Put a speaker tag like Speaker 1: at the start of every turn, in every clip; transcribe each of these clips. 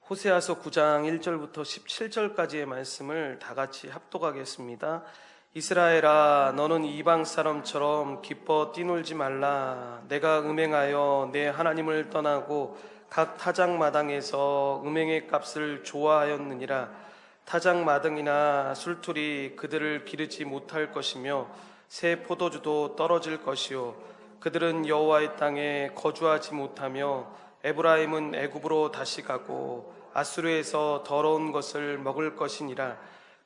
Speaker 1: 호세아서 9장 1절부터 17절까지의 말씀을 다 같이 합독하겠습니다. 이스라엘아, 너는 이방 사람처럼 기뻐 뛰놀지 말라. 내가 음행하여 내 하나님을 떠나고 각 타작마당에서 음행의 값을 좋아하였느니라. 타작마당이나 술틀이 그들을 기르지 못할 것이며 새 포도주도 떨어질 것이요 그들은 여호와의 땅에 거주하지 못하며 에브라임은 애굽으로 다시 가고 아수르에서 더러운 것을 먹을 것이니라.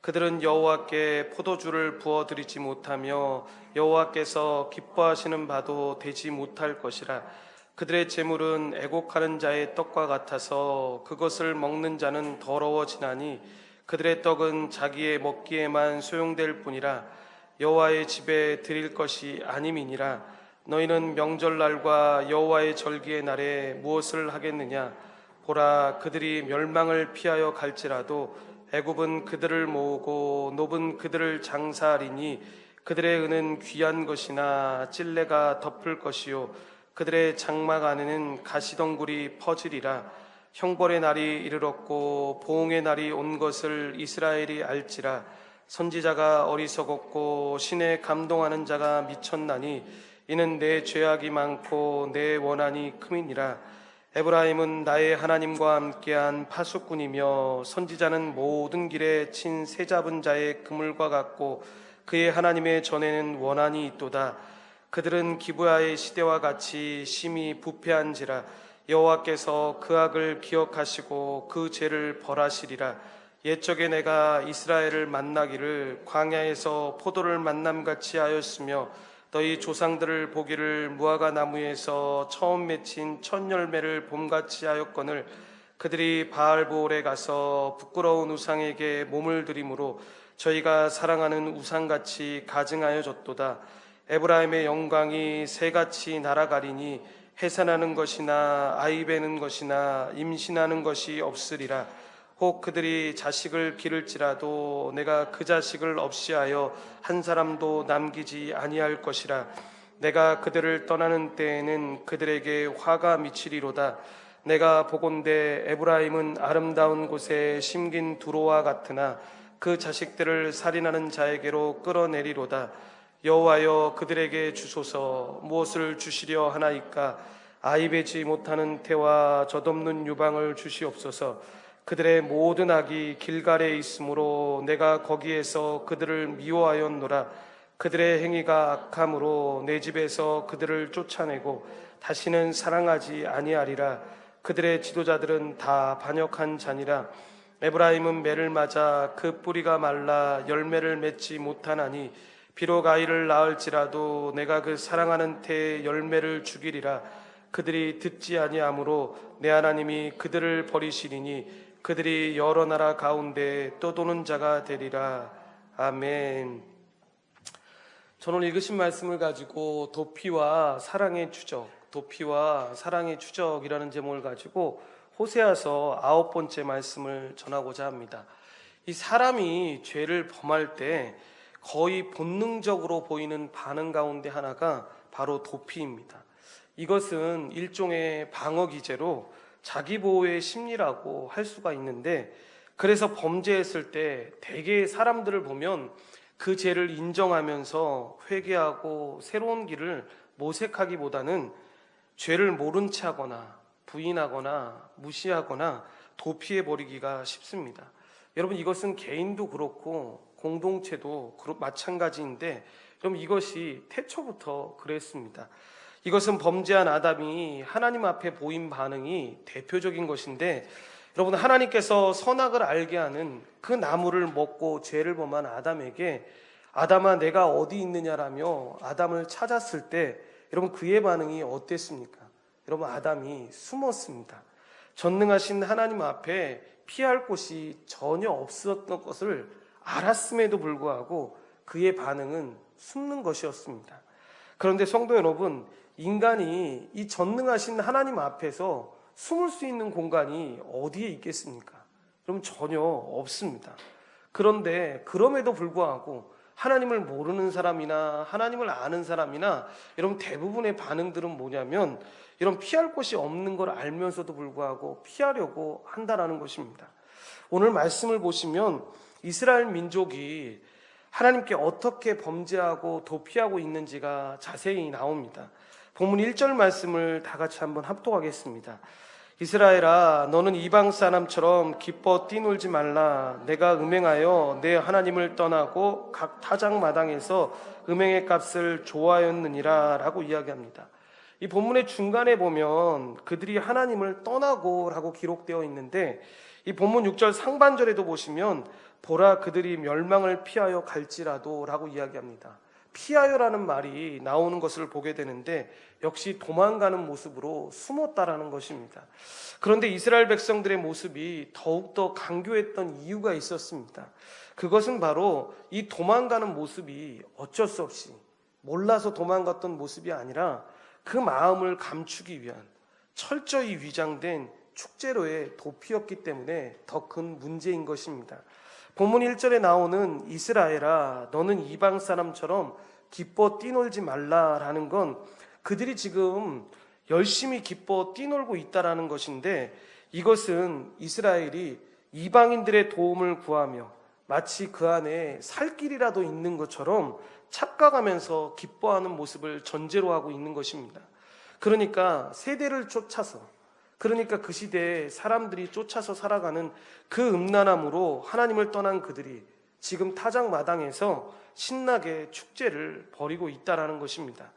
Speaker 1: 그들은 여호와께 포도주를 부어드리지 못하며 여호와께서 기뻐하시는 바도 되지 못할 것이라. 그들의 재물은 애곡하는 자의 떡과 같아서 그것을 먹는 자는 더러워지나니 그들의 떡은 자기의 먹기에만 소용될 뿐이라. 여호와의 집에 드릴 것이 아님이니라. 너희는 명절날과 여호와의 절기의 날에 무엇을 하겠느냐? 보라, 그들이 멸망을 피하여 갈지라도 애굽은 그들을 모으고 놉은 그들을 장사하리니 그들의 은은 귀한 것이나 찔레가 덮을 것이요 그들의 장막 안에는 가시덩굴이 퍼지리라. 형벌의 날이 이르렀고 보응의 날이 온 것을 이스라엘이 알지라. 선지자가 어리석었고 신에 감동하는 자가 미쳤나니 이는 내 죄악이 많고 내 원한이 큼이니라. 에브라임은 나의 하나님과 함께한 파수꾼이며 선지자는 모든 길에 친 새 잡은 자의 그물과 같고 그의 하나님의 전에는 원한이 있도다. 그들은 기브야의 시대와 같이 심히 부패한지라. 여호와께서 그 악을 기억하시고 그 죄를 벌하시리라. 옛적에 내가 이스라엘을 만나기를 광야에서 포도를 만남같이 하였으며 너희 조상들을 보기를 무화과 나무에서 처음 맺힌 첫 열매를 봄같이 하였거늘 그들이 바알보올에 가서 부끄러운 우상에게 몸을 들이므로 저희가 사랑하는 우상같이 가증하여졌도다. 에브라임의 영광이 새같이 날아가리니 해산하는 것이나 아이 베는 것이나 임신하는 것이 없으리라. 혹 그들이 자식을 기를지라도 내가 그 자식을 없이하여 한 사람도 남기지 아니할 것이라. 내가 그들을 떠나는 때에는 그들에게 화가 미치리로다. 내가 보건대 에브라임은 아름다운 곳에 심긴 두로와 같으나 그 자식들을 살인하는 자에게로 끌어내리로다. 여호와여, 그들에게 주소서. 무엇을 주시려 하나이까? 아이 베지 못하는 태와 젖없는 유방을 주시옵소서. 그들의 모든 악이 길갈에 있으므로 내가 거기에서 그들을 미워하였노라. 그들의 행위가 악함으로 내 집에서 그들을 쫓아내고 다시는 사랑하지 아니하리라. 그들의 지도자들은 다 반역한 자니라. 에브라임은 매를 맞아 그 뿌리가 말라 열매를 맺지 못하나니 비록 아이를 낳을지라도 내가 그 사랑하는 태에 열매를 주기리라. 그들이 듣지 아니하므로 내 하나님이 그들을 버리시리니 그들이 여러 나라 가운데 떠도는 자가 되리라. 아멘. 저는 읽으신 말씀을 가지고 도피와 사랑의 추적이라는 제목을 가지고 호세아서 9번째 말씀을 전하고자 합니다. 이 사람이 죄를 범할 때 거의 본능적으로 보이는 반응 가운데 하나가 바로 도피입니다. 이것은 일종의 방어 기제로 자기 보호의 심리라고 할 수가 있는데, 그래서 범죄했을 때 대개의 사람들을 보면 그 죄를 인정하면서 회개하고 새로운 길을 모색하기보다는 죄를 모른 채 하거나 부인하거나 무시하거나 도피해버리기가 쉽습니다. 여러분, 이것은 개인도 그렇고 공동체도 마찬가지인데, 여러분, 이것이 태초부터 그랬습니다. 이것은 범죄한 아담이 하나님 앞에 보인 반응이 대표적인 것인데, 여러분, 하나님께서 선악을 알게 하는 그 나무를 먹고 죄를 범한 아담에게 아담아 내가 어디 있느냐라며 아담을 찾았을 때 여러분 그의 반응이 어땠습니까? 여러분, 아담이 숨었습니다. 전능하신 하나님 앞에 피할 곳이 전혀 없었던 것을 알았음에도 불구하고 그의 반응은 숨는 것이었습니다. 그런데 성도 여러분, 인간이 이 전능하신 하나님 앞에서 숨을 수 있는 공간이 어디에 있겠습니까? 여러분, 전혀 없습니다. 그런데 그럼에도 불구하고 하나님을 모르는 사람이나 하나님을 아는 사람이나 여러분 대부분의 반응들은 뭐냐면 이런 피할 곳이 없는 걸 알면서도 불구하고 피하려고 한다라는 것입니다. 오늘 말씀을 보시면 이스라엘 민족이 하나님께 어떻게 범죄하고 도피하고 있는지가 자세히 나옵니다. 본문 1절 말씀을 다 같이 한번 합독하겠습니다. 이스라엘아, 너는 이방 사람처럼 기뻐 뛰놀지 말라. 내가 음행하여 내 하나님을 떠나고 각 타작 마당에서 음행의 값을 좋아하였느니라 라고 이야기합니다. 이 본문의 중간에 보면 그들이 하나님을 떠나고 라고 기록되어 있는데, 이 본문 6절 상반절에도 보시면 보라 그들이 멸망을 피하여 갈지라도 라고 이야기합니다. 피하여라는 말이 나오는 것을 보게 되는데 역시 도망가는 모습으로 숨었다라는 것입니다. 그런데 이스라엘 백성들의 모습이 더욱더 강교했던 이유가 있었습니다. 그것은 바로 이 도망가는 모습이 어쩔 수 없이 몰라서 도망갔던 모습이 아니라 그 마음을 감추기 위한 철저히 위장된 축제로의 도피였기 때문에 더 큰 문제인 것입니다. 본문 1절에 나오는 이스라엘아, 너는 이방 사람처럼 기뻐 뛰놀지 말라라는 건 그들이 지금 열심히 기뻐 뛰놀고 있다라는 것인데, 이것은 이스라엘이 이방인들의 도움을 구하며 마치 그 안에 살 길이라도 있는 것처럼 착각하면서 기뻐하는 모습을 전제로 하고 있는 것입니다. 그러니까 세대를 쫓아서, 그러니까 그 시대에 사람들이 쫓아서 살아가는 그 음란함으로 하나님을 떠난 그들이 지금 타작 마당에서 신나게 축제를 벌이고 있다라는 것입니다.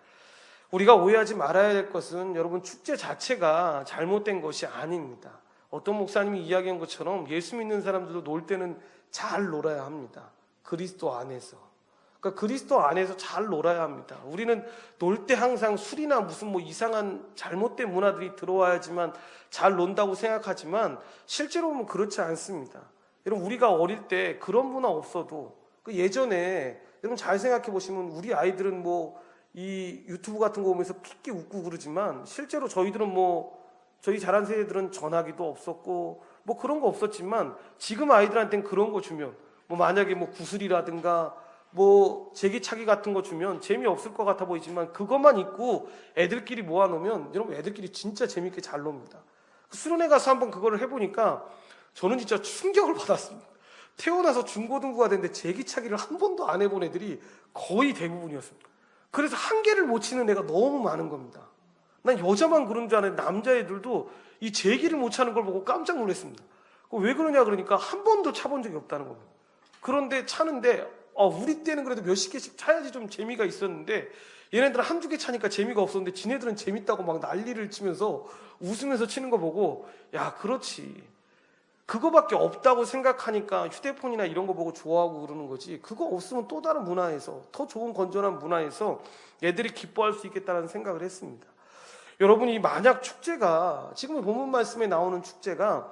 Speaker 1: 우리가 오해하지 말아야 될 것은 여러분 축제 자체가 잘못된 것이 아닙니다. 어떤 목사님이 이야기한 것처럼 예수 믿는 사람들도 놀 때는 잘 놀아야 합니다. 그리스도 안에서. 그러니까 그리스도 안에서 잘 놀아야 합니다. 우리는 놀 때 항상 술이나 무슨 이상한 잘못된 문화들이 들어와야지만 잘 논다고 생각하지만 실제로 보면 그렇지 않습니다. 여러분 우리가 어릴 때 그런 문화 없어도 그 예전에 여러분 잘 생각해 보시면 우리 아이들은 이 유튜브 같은 거 보면서 픽게 웃고 그러지만 실제로 저희들은 저희 자란 세대들은 전화기도 없었고 그런 거 없었지만 지금 아이들한테는 그런 거 주면 만약에 구슬이라든가 제기차기 같은 거 주면 재미없을 것 같아 보이지만 그것만 있고 애들끼리 모아놓으면 여러분 애들끼리 진짜 재밌게 잘 놉니다. 수련회 가서 한번 그거를 해보니까 저는 진짜 충격을 받았습니다. 태어나서 중고등부가 됐는데 제기차기를 한 번도 안 해본 애들이 거의 대부분이었습니다. 그래서 한 개를 못 치는 애가 너무 많은 겁니다. 난 여자만 그런 줄 알았는데 남자애들도 이 제기를 못 차는 걸 보고 깜짝 놀랐습니다. 왜 그러냐 그러니까 한 번도 차본 적이 없다는 겁니다. 그런데 차는데 우리 때는 그래도 몇십 개씩 차야지 좀 재미가 있었는데 얘네들은 한두 개 차니까 재미가 없었는데 지네들은 재밌다고 막 난리를 치면서 웃으면서 치는 거 보고 야 그렇지, 그거밖에 없다고 생각하니까 휴대폰이나 이런 거 보고 좋아하고 그러는 거지, 그거 없으면 또 다른 문화에서 더 좋은 건전한 문화에서 애들이 기뻐할 수 있겠다는 생각을 했습니다. 여러분이 만약 축제가 지금 본문 말씀에 나오는 축제가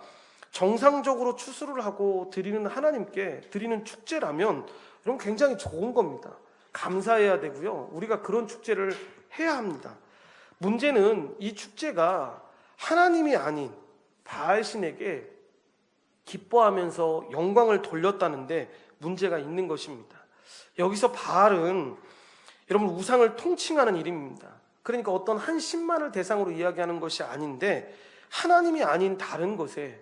Speaker 1: 정상적으로 추수를 하고 드리는 하나님께 드리는 축제라면 여러분 굉장히 좋은 겁니다. 감사해야 되고요. 우리가 그런 축제를 해야 합니다. 문제는 이 축제가 하나님이 아닌 바알신에게 기뻐하면서 영광을 돌렸다는데 문제가 있는 것입니다. 여기서 바알은 여러분 우상을 통칭하는 이름입니다. 그러니까 어떤 한 신만을 대상으로 이야기하는 것이 아닌데 하나님이 아닌 다른 것에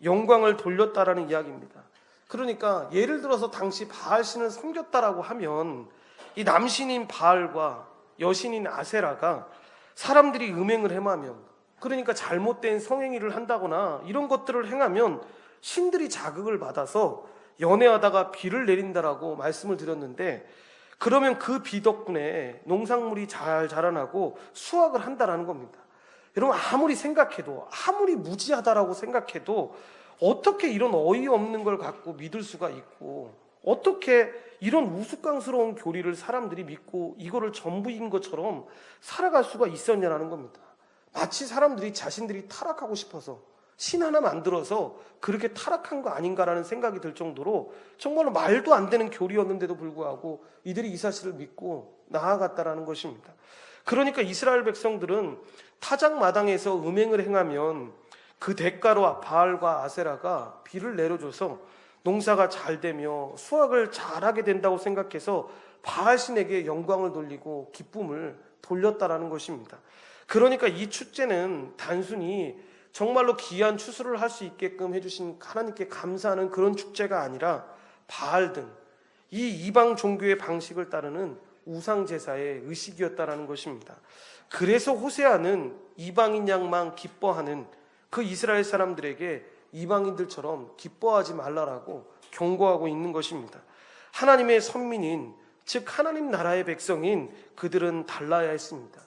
Speaker 1: 영광을 돌렸다라는 이야기입니다. 그러니까 예를 들어서 당시 바알신을 섬겼다라고 하면 이 남신인 바알과 여신인 아세라가 사람들이 음행을 행하면, 그러니까 잘못된 성행위를 한다거나 이런 것들을 행하면 신들이 자극을 받아서 연애하다가 비를 내린다라고 말씀을 드렸는데, 그러면 그 비 덕분에 농작물이 잘 자라나고 수확을 한다라는 겁니다. 여러분 아무리 생각해도, 아무리 무지하다라고 생각해도 어떻게 이런 어이없는 걸 갖고 믿을 수가 있고, 어떻게 이런 우스꽝스러운 교리를 사람들이 믿고 이거를 전부인 것처럼 살아갈 수가 있었냐라는 겁니다. 마치 사람들이 자신들이 타락하고 싶어서 신 하나 만들어서 그렇게 타락한 거 아닌가라는 생각이 들 정도로 정말로 말도 안 되는 교리였는데도 불구하고 이들이 이 사실을 믿고 나아갔다라는 것입니다. 그러니까 이스라엘 백성들은 타작 마당에서 음행을 행하면 그 대가로 바알과 아세라가 비를 내려줘서 농사가 잘 되며 수확을 잘하게 된다고 생각해서 바알신에게 영광을 돌리고 기쁨을 돌렸다라는 것입니다. 그러니까 이 축제는 단순히 정말로 귀한 추수를 할 수 있게끔 해주신 하나님께 감사하는 그런 축제가 아니라 바알 등 이 이방 종교의 방식을 따르는 우상 제사의 의식이었다라는 것입니다. 그래서 호세아는 이방인 양만 기뻐하는 그 이스라엘 사람들에게 이방인들처럼 기뻐하지 말라라고 경고하고 있는 것입니다. 하나님의 선민인, 즉 하나님 나라의 백성인 그들은 달라야 했습니다.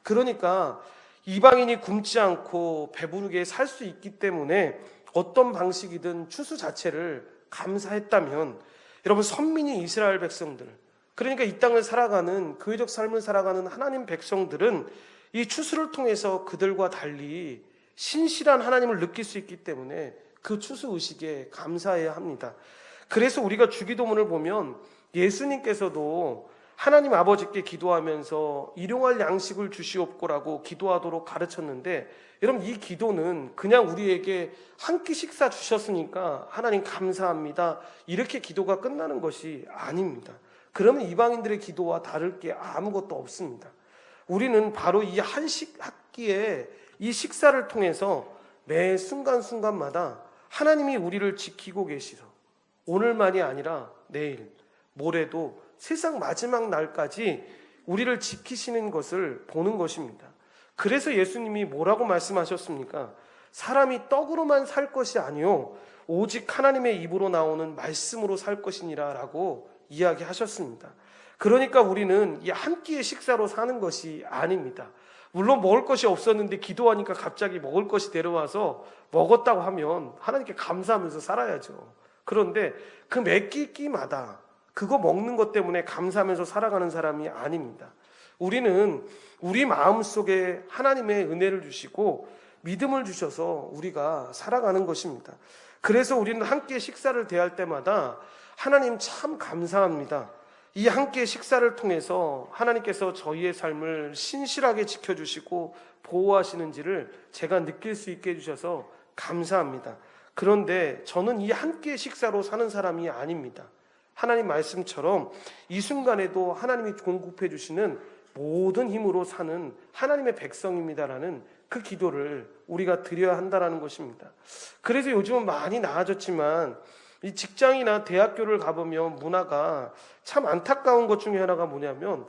Speaker 1: 그러니까 이방인이 굶지 않고 배부르게 살 수 있기 때문에 어떤 방식이든 추수 자체를 감사했다면, 여러분, 선민이 이스라엘 백성들, 그러니까 이 땅을 살아가는, 교회적 삶을 살아가는 하나님 백성들은 이 추수를 통해서 그들과 달리 신실한 하나님을 느낄 수 있기 때문에 그 추수 의식에 감사해야 합니다. 그래서 우리가 주기도문을 보면 예수님께서도 하나님 아버지께 기도하면서 일용할 양식을 주시옵고라고 기도하도록 가르쳤는데, 여러분, 이 기도는 그냥 우리에게 한 끼 식사 주셨으니까 하나님 감사합니다, 이렇게 기도가 끝나는 것이 아닙니다. 그러면 이방인들의 기도와 다를 게 아무것도 없습니다. 우리는 바로 이 한 끼의 이 식사를 통해서 매 순간순간마다 하나님이 우리를 지키고 계시서 오늘만이 아니라 내일, 모레도 세상 마지막 날까지 우리를 지키시는 것을 보는 것입니다. 그래서 예수님이 뭐라고 말씀하셨습니까? 사람이 떡으로만 살 것이 아니요 오직 하나님의 입으로 나오는 말씀으로 살 것이니라 라고 이야기하셨습니다. 그러니까 우리는 이 한 끼의 식사로 사는 것이 아닙니다. 물론 먹을 것이 없었는데 기도하니까 갑자기 먹을 것이 데려와서 먹었다고 하면 하나님께 감사하면서 살아야죠. 그런데 그 매 끼마다 그거 먹는 것 때문에 감사하면서 살아가는 사람이 아닙니다. 우리는 우리 마음속에 하나님의 은혜를 주시고 믿음을 주셔서 우리가 살아가는 것입니다. 그래서 우리는 한 끼의 식사를 대할 때마다 하나님 참 감사합니다. 이 한 끼의 식사를 통해서 하나님께서 저희의 삶을 신실하게 지켜주시고 보호하시는지를 제가 느낄 수 있게 해주셔서 감사합니다. 그런데 저는 이 한 끼의 식사로 사는 사람이 아닙니다. 하나님 말씀처럼 이 순간에도 하나님이 공급해 주시는 모든 힘으로 사는 하나님의 백성입니다라는 그 기도를 우리가 드려야 한다는 것입니다. 그래서 요즘은 많이 나아졌지만 이 직장이나 대학교를 가보면 문화가 참 안타까운 것 중에 하나가 뭐냐면,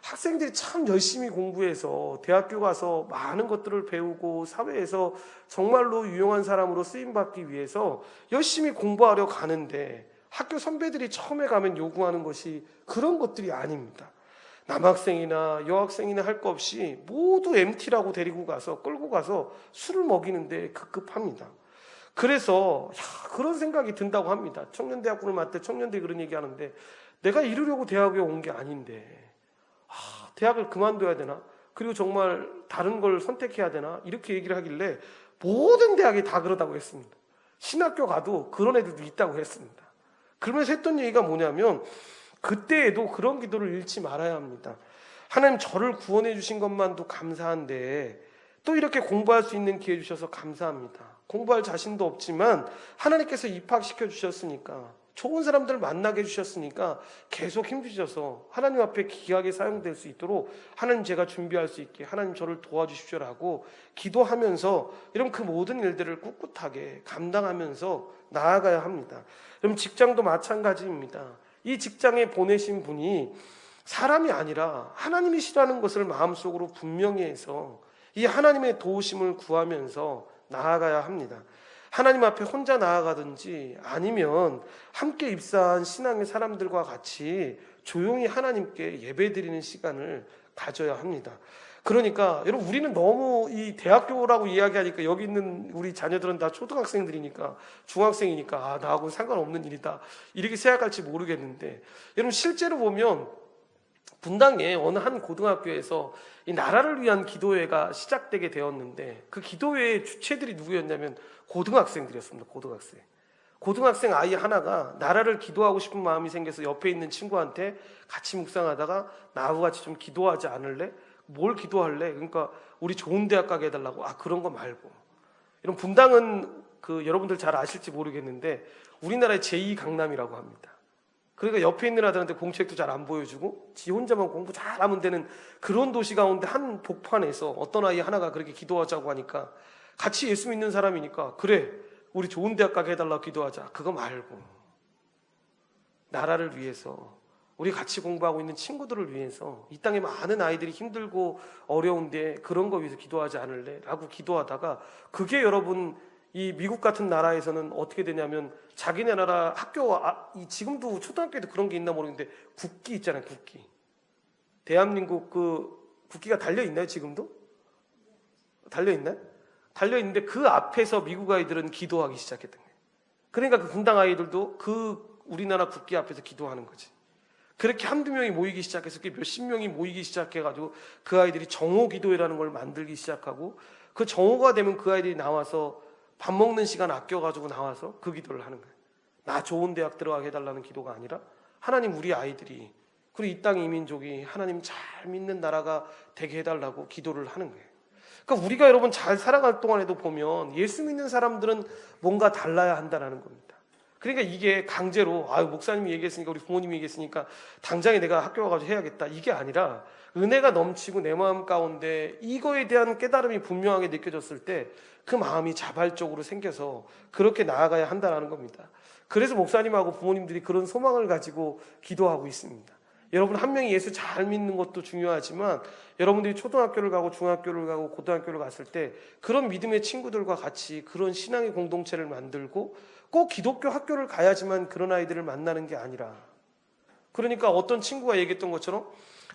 Speaker 1: 학생들이 참 열심히 공부해서 대학교 가서 많은 것들을 배우고 사회에서 정말로 유용한 사람으로 쓰임받기 위해서 열심히 공부하려 가는데 학교 선배들이 처음에 가면 요구하는 것이 그런 것들이 아닙니다. 남학생이나 여학생이나 할 거 없이 모두 MT라고 데리고 가서 끌고 가서 술을 먹이는데 급급합니다. 그래서 그런 생각이 든다고 합니다. 청년대학교를 맡을 청년들이 그런 얘기하는데, 내가 이러려고 대학에 온 게 아닌데 대학을 그만둬야 되나? 그리고 정말 다른 걸 선택해야 되나? 이렇게 얘기를 하길래 모든 대학이 다 그러다고 했습니다. 신학교 가도 그런 애들도 있다고 했습니다. 그러면서 했던 얘기가 뭐냐면, 그때에도 그런 기도를 잃지 말아야 합니다. 하나님, 저를 구원해 주신 것만도 감사한데 또 이렇게 공부할 수 있는 기회 주셔서 감사합니다. 공부할 자신도 없지만 하나님께서 입학시켜 주셨으니까, 좋은 사람들을 만나게 해주셨으니까 계속 힘주셔서 하나님 앞에 귀하게 사용될 수 있도록 하나님, 제가 준비할 수 있게 하나님 저를 도와주십시오라고 기도하면서 이런 그 모든 일들을 꿋꿋하게 감당하면서 나아가야 합니다. 그럼 직장도 마찬가지입니다. 이 직장에 보내신 분이 사람이 아니라 하나님이시라는 것을 마음속으로 분명히 해서 이 하나님의 도우심을 구하면서 나아가야 합니다. 하나님 앞에 혼자 나아가든지 아니면 함께 입사한 신앙의 사람들과 같이 조용히 하나님께 예배드리는 시간을 가져야 합니다. 그러니까 여러분, 우리는 너무 이 대학교라고 이야기하니까 여기 있는 우리 자녀들은 다 초등학생들이니까, 중학생이니까 나하고는 상관없는 일이다 이렇게 생각할지 모르겠는데, 여러분 실제로 보면 분당에 어느 한 고등학교에서 이 나라를 위한 기도회가 시작되게 되었는데, 그 기도회의 주체들이 누구였냐면 고등학생들이었습니다. 고등학생 아이 하나가 나라를 기도하고 싶은 마음이 생겨서 옆에 있는 친구한테 같이 묵상하다가 나하고 같이 좀 기도하지 않을래? 뭘 기도할래? 그러니까 우리 좋은 대학 가게 해달라고. 그런 거 말고. 이런 분당은 여러분들 잘 아실지 모르겠는데 우리나라의 제2 강남이라고 합니다. 그러니까 옆에 있는 아들한테 공책도 잘 안 보여주고 지 혼자만 공부 잘하면 되는 그런 도시 가운데 한 복판에서 어떤 아이 하나가 그렇게 기도하자고 하니까 같이 예수 믿는 사람이니까 그래 우리 좋은 대학 가게 해달라고 기도하자. 그거 말고 나라를 위해서 우리 같이 공부하고 있는 친구들을 위해서 이 땅에 많은 아이들이 힘들고 어려운데 그런 거 위해서 기도하지 않을래? 라고 기도하다가 그게 여러분 이 미국 같은 나라에서는 어떻게 되냐면 자기네 나라 학교 지금도 초등학교에도 그런 게 있나 모르겠는데 국기 있잖아요. 국기. 대한민국 국기가 달려있나요? 지금도? 달려있나요? 달려있는데 그 앞에서 미국 아이들은 기도하기 시작했던 거예요. 그러니까 그 분당 아이들도 우리나라 국기 앞에서 기도하는 거지. 그렇게 한두 명이 모이기 시작해서 몇십 명이 모이기 시작해가지고 그 아이들이 정오 기도회라는 걸 만들기 시작하고 그 정오가 되면 그 아이들이 나와서 밥 먹는 시간 아껴가지고 나와서 그 기도를 하는 거예요. 나 좋은 대학 들어가게 해달라는 기도가 아니라 하나님 우리 아이들이 그리고 이 땅 이민족이 하나님 잘 믿는 나라가 되게 해달라고 기도를 하는 거예요. 그러니까 우리가 여러분 잘 살아갈 동안에도 보면 예수 믿는 사람들은 뭔가 달라야 한다는 겁니다. 그러니까 이게 강제로 목사님이 얘기했으니까 우리 부모님이 얘기했으니까 당장에 내가 학교 가가지고 해야겠다 이게 아니라 은혜가 넘치고 내 마음 가운데 이거에 대한 깨달음이 분명하게 느껴졌을 때 그 마음이 자발적으로 생겨서 그렇게 나아가야 한다는 겁니다. 그래서 목사님하고 부모님들이 그런 소망을 가지고 기도하고 있습니다. 여러분 한 명이 예수 잘 믿는 것도 중요하지만 여러분들이 초등학교를 가고 중학교를 가고 고등학교를 갔을 때 그런 믿음의 친구들과 같이 그런 신앙의 공동체를 만들고 꼭 기독교 학교를 가야지만 그런 아이들을 만나는 게 아니라 그러니까 어떤 친구가 얘기했던 것처럼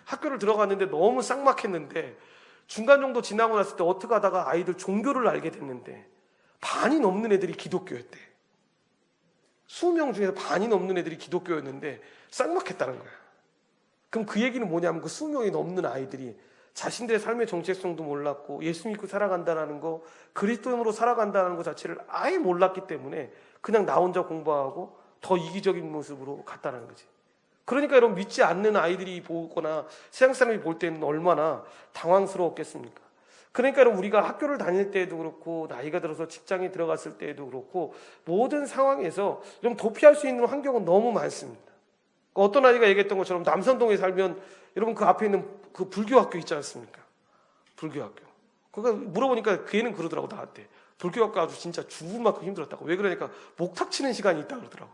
Speaker 1: 학교를 들어갔는데 너무 쌍막했는데 중간 정도 지나고 났을 때 어떻게 하다가 아이들 종교를 알게 됐는데 반이 넘는 애들이 기독교였대. 20명 중에서 반이 넘는 애들이 기독교였는데 쌍막했다는 거야. 그럼 그 얘기는 뭐냐면 그 20명이 넘는 아이들이 자신들의 삶의 정체성도 몰랐고 예수 믿고 살아간다는 거 그리스도인으로 살아간다는 것 자체를 아예 몰랐기 때문에 그냥 나 혼자 공부하고 더 이기적인 모습으로 갔다는 거지. 그러니까 여러분 믿지 않는 아이들이 보거나 세상 사람이 볼 때는 얼마나 당황스러웠겠습니까? 그러니까 여러분 우리가 학교를 다닐 때에도 그렇고 나이가 들어서 직장에 들어갔을 때에도 그렇고 모든 상황에서 좀 도피할 수 있는 환경은 너무 많습니다. 어떤 아이가 얘기했던 것처럼 남산동에 살면 여러분 그 앞에 있는 그 불교학교 있지 않습니까? 불교학교. 그러니까 물어보니까 그 애는 그러더라고 나한테. 불교학교 아주 진짜 죽을 만큼 힘들었다고. 왜 그러니까 목탁 치는 시간이 있다 그러더라고.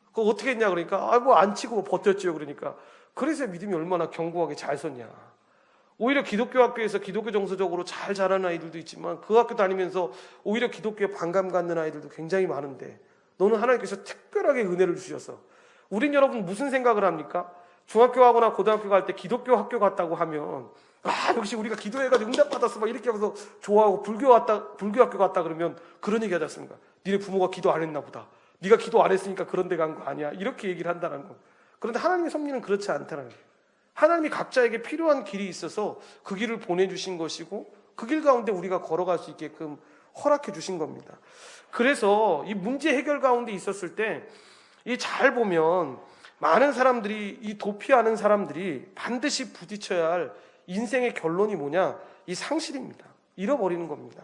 Speaker 1: 그거 어떻게 했냐 그러니까 뭐 안 치고 버텼지요 그러니까 그래서 믿음이 얼마나 견고하게 잘 섰냐. 오히려 기독교 학교에서 기독교 정서적으로 잘 자라는 아이들도 있지만 그 학교 다니면서 오히려 기독교에 반감 갖는 아이들도 굉장히 많은데 너는 하나님께서 특별하게 은혜를 주셔서 우린 여러분 무슨 생각을 합니까? 중학교 가거나 고등학교 갈 때 기독교 학교 갔다고 하면 역시 우리가 기도해가지고 응답받았어 막 이렇게 하면서 좋아하고 불교 학교 갔다 그러면 그런 얘기 하지 않습니까? 니네 부모가 기도 안 했나 보다. 네가 기도 안 했으니까 그런 데 간 거 아니야. 이렇게 얘기를 한다는 거. 그런데 하나님의 섭리는 그렇지 않다는 거예요. 하나님이 각자에게 필요한 길이 있어서 그 길을 보내주신 것이고 그 길 가운데 우리가 걸어갈 수 있게끔 허락해 주신 겁니다. 그래서 이 문제 해결 가운데 있었을 때 이 잘 보면 많은 사람들이 이 도피하는 사람들이 반드시 부딪혀야 할 인생의 결론이 뭐냐? 이 상실입니다. 잃어버리는 겁니다.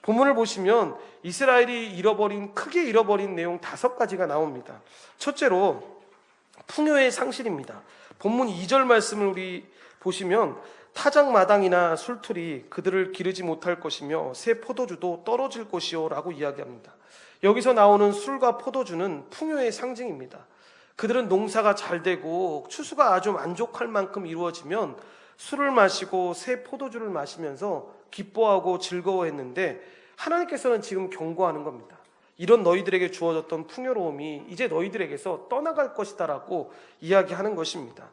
Speaker 1: 본문을 보시면 이스라엘이 크게 잃어버린 내용 5가지가 나옵니다. 첫째로 풍요의 상실입니다. 본문 2절 말씀을 우리 보시면 타작마당이나 술틀이 그들을 기르지 못할 것이며 새 포도주도 떨어질 것이요 라고 이야기합니다. 여기서 나오는 술과 포도주는 풍요의 상징입니다. 그들은 농사가 잘 되고 추수가 아주 만족할 만큼 이루어지면 술을 마시고 새 포도주를 마시면서 기뻐하고 즐거워했는데 하나님께서는 지금 경고하는 겁니다. 이런 너희들에게 주어졌던 풍요로움이 이제 너희들에게서 떠나갈 것이다 라고 이야기하는 것입니다.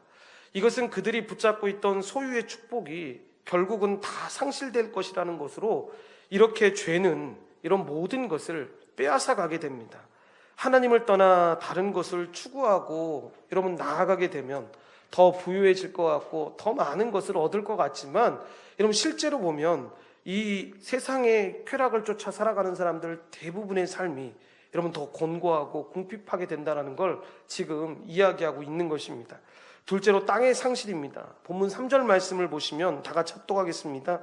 Speaker 1: 이것은 그들이 붙잡고 있던 소유의 축복이 결국은 다 상실될 것이라는 것으로 이렇게 죄는 이런 모든 것을 빼앗아 가게 됩니다. 하나님을 떠나 다른 것을 추구하고 여러분 나아가게 되면 더 부유해질 것 같고 더 많은 것을 얻을 것 같지만 여러분 실제로 보면 이 세상의 쾌락을 쫓아 살아가는 사람들 대부분의 삶이 여러분 더 곤고하고 궁핍하게 된다는 걸 지금 이야기하고 있는 것입니다. 둘째로 땅의 상실입니다. 본문 3절 말씀을 보시면 다 같이 합독하겠습니다.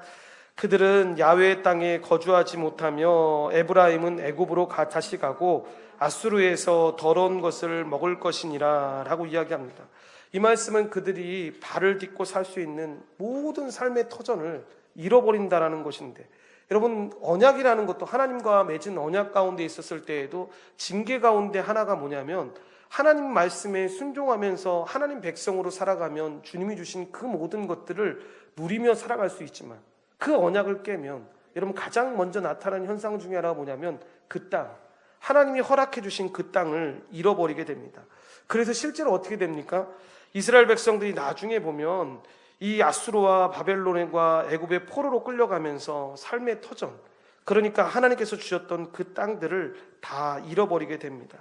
Speaker 1: 그들은 야훼의 땅에 거주하지 못하며 에브라임은 애굽으로 다시 가고 아수르에서 더러운 것을 먹을 것이니라 라고 이야기합니다. 이 말씀은 그들이 발을 딛고 살 수 있는 모든 삶의 터전을 잃어버린다라는 것인데, 여러분, 언약이라는 것도 하나님과 맺은 언약 가운데 있었을 때에도 징계 가운데 하나가 뭐냐면, 하나님 말씀에 순종하면서 하나님 백성으로 살아가면 주님이 주신 그 모든 것들을 누리며 살아갈 수 있지만, 그 언약을 깨면 여러분 가장 먼저 나타나는 현상 중에 하나가 뭐냐면 그 땅, 하나님이 허락해 주신 그 땅을 잃어버리게 됩니다. 그래서 실제로 어떻게 됩니까? 이스라엘 백성들이 나중에 보면 이 아수르와 바벨론과 애굽의 포로로 끌려가면서 삶의 터전, 그러니까 하나님께서 주셨던 그 땅들을 다 잃어버리게 됩니다.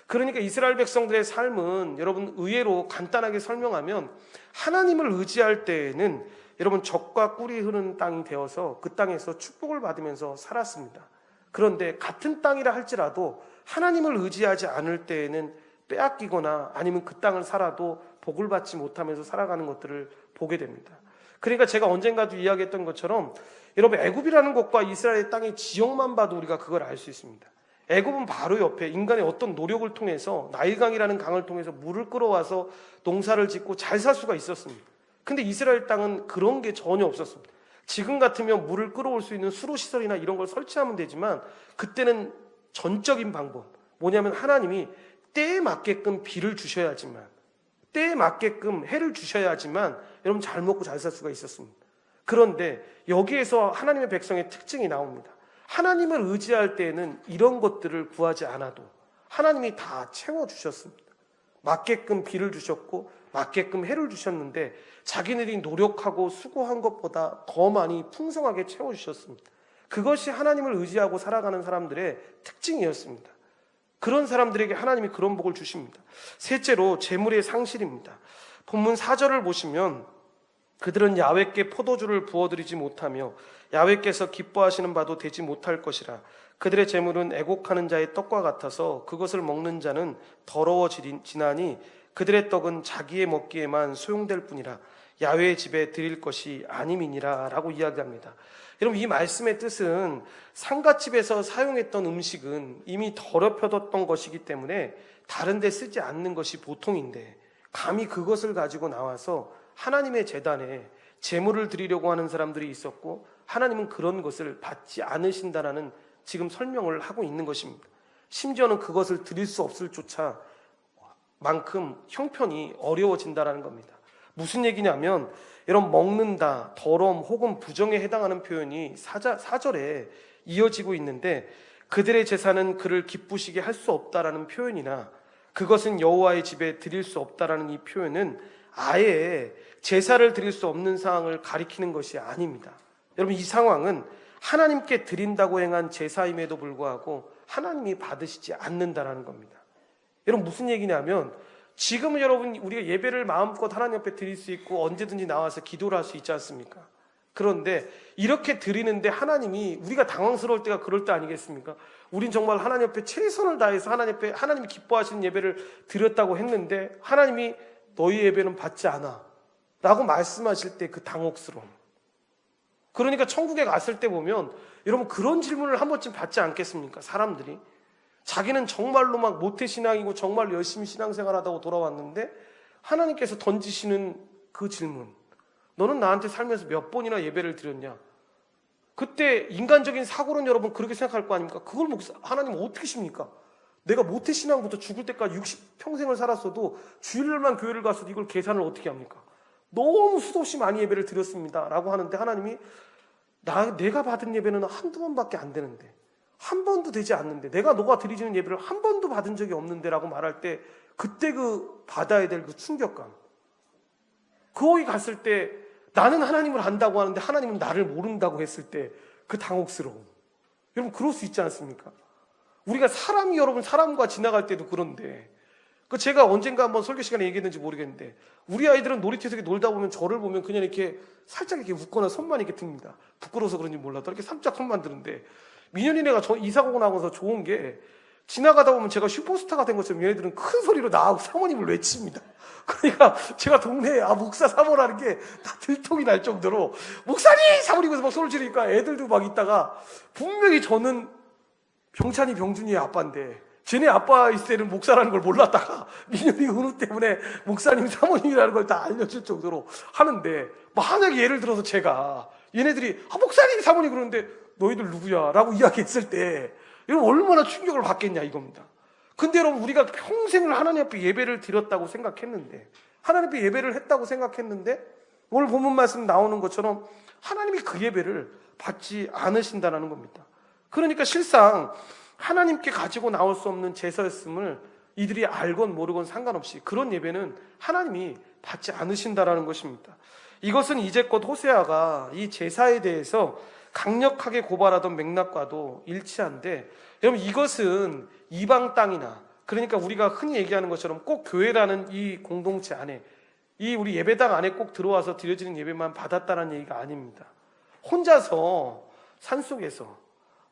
Speaker 1: 그러니까 이스라엘 백성들의 삶은 여러분 의외로 간단하게 설명하면 하나님을 의지할 때에는 여러분 적과 꿀이 흐르는 땅이 되어서 그 땅에서 축복을 받으면서 살았습니다. 그런데 같은 땅이라 할지라도 하나님을 의지하지 않을 때에는 빼앗기거나 아니면 그 땅을 살아도 복을 받지 못하면서 살아가는 것들을 보게 됩니다. 그러니까 제가 언젠가도 이야기했던 것처럼 여러분 애굽이라는 곳과 이스라엘 땅의 지형만 봐도 우리가 그걸 알 수 있습니다. 애굽은 바로 옆에 인간의 어떤 노력을 통해서 나일강이라는 강을 통해서 물을 끌어와서 농사를 짓고 잘 살 수가 있었습니다. 근데 이스라엘 땅은 그런 게 전혀 없었습니다. 지금 같으면 물을 끌어올 수 있는 수로시설이나 이런 걸 설치하면 되지만 그때는 전적인 방법, 뭐냐면 하나님이 때에 맞게끔 비를 주셔야지만, 때에 맞게끔 해를 주셔야지만 여러분 잘 먹고 잘 살 수가 있었습니다. 그런데 여기에서 하나님의 백성의 특징이 나옵니다. 하나님을 의지할 때에는 이런 것들을 구하지 않아도 하나님이 다 채워주셨습니다. 맞게끔 비를 주셨고 맞게끔 해를 주셨는데 자기네들이 노력하고 수고한 것보다 더 많이 풍성하게 채워주셨습니다. 그것이 하나님을 의지하고 살아가는 사람들의 특징이었습니다. 그런 사람들에게 하나님이 그런 복을 주십니다. 셋째로 재물의 상실입니다. 본문 4절을 보시면 그들은 야훼께 포도주를 부어드리지 못하며 야훼께서 기뻐하시는 바도 되지 못할 것이라. 그들의 재물은 애곡하는 자의 떡과 같아서 그것을 먹는 자는 더러워지나니 그들의 떡은 자기의 먹기에만 소용될 뿐이라. 야훼의 집에 드릴 것이 아님이니라 라고 이야기합니다. 여러분, 이 말씀의 뜻은 상갓집에서 사용했던 음식은 이미 더럽혀졌던 것이기 때문에 다른 데 쓰지 않는 것이 보통인데 감히 그것을 가지고 나와서 하나님의 제단에 제물을 드리려고 하는 사람들이 있었고 하나님은 그런 것을 받지 않으신다라는 지금 설명을 하고 있는 것입니다. 심지어는 그것을 드릴 수 없을 조차 만큼 형편이 어려워진다라는 겁니다. 무슨 얘기냐면 여러분, 먹는다, 더러움 혹은 부정에 해당하는 표현이 4절에 이어지고 있는데 그들의 제사는 그를 기쁘시게 할 수 없다라는 표현이나 그것은 여호와의 집에 드릴 수 없다라는 이 표현은 아예 제사를 드릴 수 없는 상황을 가리키는 것이 아닙니다. 여러분, 이 상황은 하나님께 드린다고 행한 제사임에도 불구하고 하나님이 받으시지 않는다라는 겁니다. 여러분, 무슨 얘기냐면 지금은 여러분 우리가 예배를 마음껏 하나님 앞에 드릴 수 있고 언제든지 나와서 기도를 할 수 있지 않습니까? 그런데 이렇게 드리는데 하나님이 우리가 당황스러울 때가 그럴 때 아니겠습니까? 우린 정말 하나님 앞에 최선을 다해서 하나님이 기뻐하시는 예배를 드렸다고 했는데 하나님이 너희 예배는 받지 않아 라고 말씀하실 때 그 당혹스러움. 그러니까 천국에 갔을 때 보면 여러분 그런 질문을 한 번쯤 받지 않겠습니까? 사람들이 자기는 정말로 막 모태신앙이고 정말 열심히 신앙생활하다고 돌아왔는데 하나님께서 던지시는 그 질문, 너는 나한테 살면서 몇 번이나 예배를 드렸냐? 그때 인간적인 사고는 여러분 그렇게 생각할 거 아닙니까? 그걸 하나님 어떻게 십니까? 내가 모태신앙부터 죽을 때까지 60평생을 살았어도 주일날만 교회를 가서도 이걸 계산을 어떻게 합니까? 너무 수도 없이 많이 예배를 드렸습니다 라고 하는데 하나님이 내가 받은 예배는 한두 번밖에 안 되는데, 한 번도 되지 않는데, 내가 너가 드리는 예배를 한 번도 받은 적이 없는데 라고 말할 때 그때 그 받아야 될 그 충격감, 거기 갔을 때 나는 하나님을 안다고 하는데 하나님은 나를 모른다고 했을 때 그 당혹스러움. 여러분 그럴 수 있지 않습니까? 우리가 사람이 여러분 사람과 지나갈 때도 그런데 그 제가 언젠가 한번 설교 시간에 얘기했는지 모르겠는데 우리 아이들은 놀이터에서 놀다 보면 저를 보면 그냥 이렇게 살짝 이렇게 웃거나 손만 이렇게 듭니다. 부끄러워서 그런지 몰라도 이렇게 살짝 손만 드는데 민현이네가 저 이사 가고 나서 좋은 게 지나가다 보면 제가 슈퍼스타가 된 것처럼 얘네들은 큰 소리로 나하고 사모님을 외칩니다. 그러니까 제가 동네에 목사 사모라는 게 다 들통이 날 정도로 목사님! 사모님께서 막 소리 지르니까 애들도 막 있다가 분명히 저는 병찬이 병준이의 아빠인데 쟤네 아빠 있을 때는 목사라는 걸 몰랐다가 민현이 은우 때문에 목사님 사모님이라는 걸 다 알려줄 정도로 하는데 만약에 예를 들어서 제가 얘네들이 목사님 사모님 그러는데 너희들 누구야? 라고 이야기했을 때 여러분 얼마나 충격을 받겠냐 이겁니다. 근데 여러분 우리가 평생을 하나님 앞에 예배를 드렸다고 생각했는데 하나님 앞에 예배를 했다고 생각했는데 오늘 본문 말씀 나오는 것처럼 하나님이 그 예배를 받지 않으신다는 겁니다. 그러니까 실상 하나님께 가지고 나올 수 없는 제사였음을 이들이 알건 모르건 상관없이 그런 예배는 하나님이 받지 않으신다는 것입니다. 이것은 이제껏 호세아가 이 제사에 대해서 강력하게 고발하던 맥락과도 일치한데 여러분 이것은 이방 땅이나 그러니까 우리가 흔히 얘기하는 것처럼 꼭 교회라는 이 공동체 안에 이 우리 예배당 안에 꼭 들어와서 드려지는 예배만 받았다는 얘기가 아닙니다. 혼자서 산속에서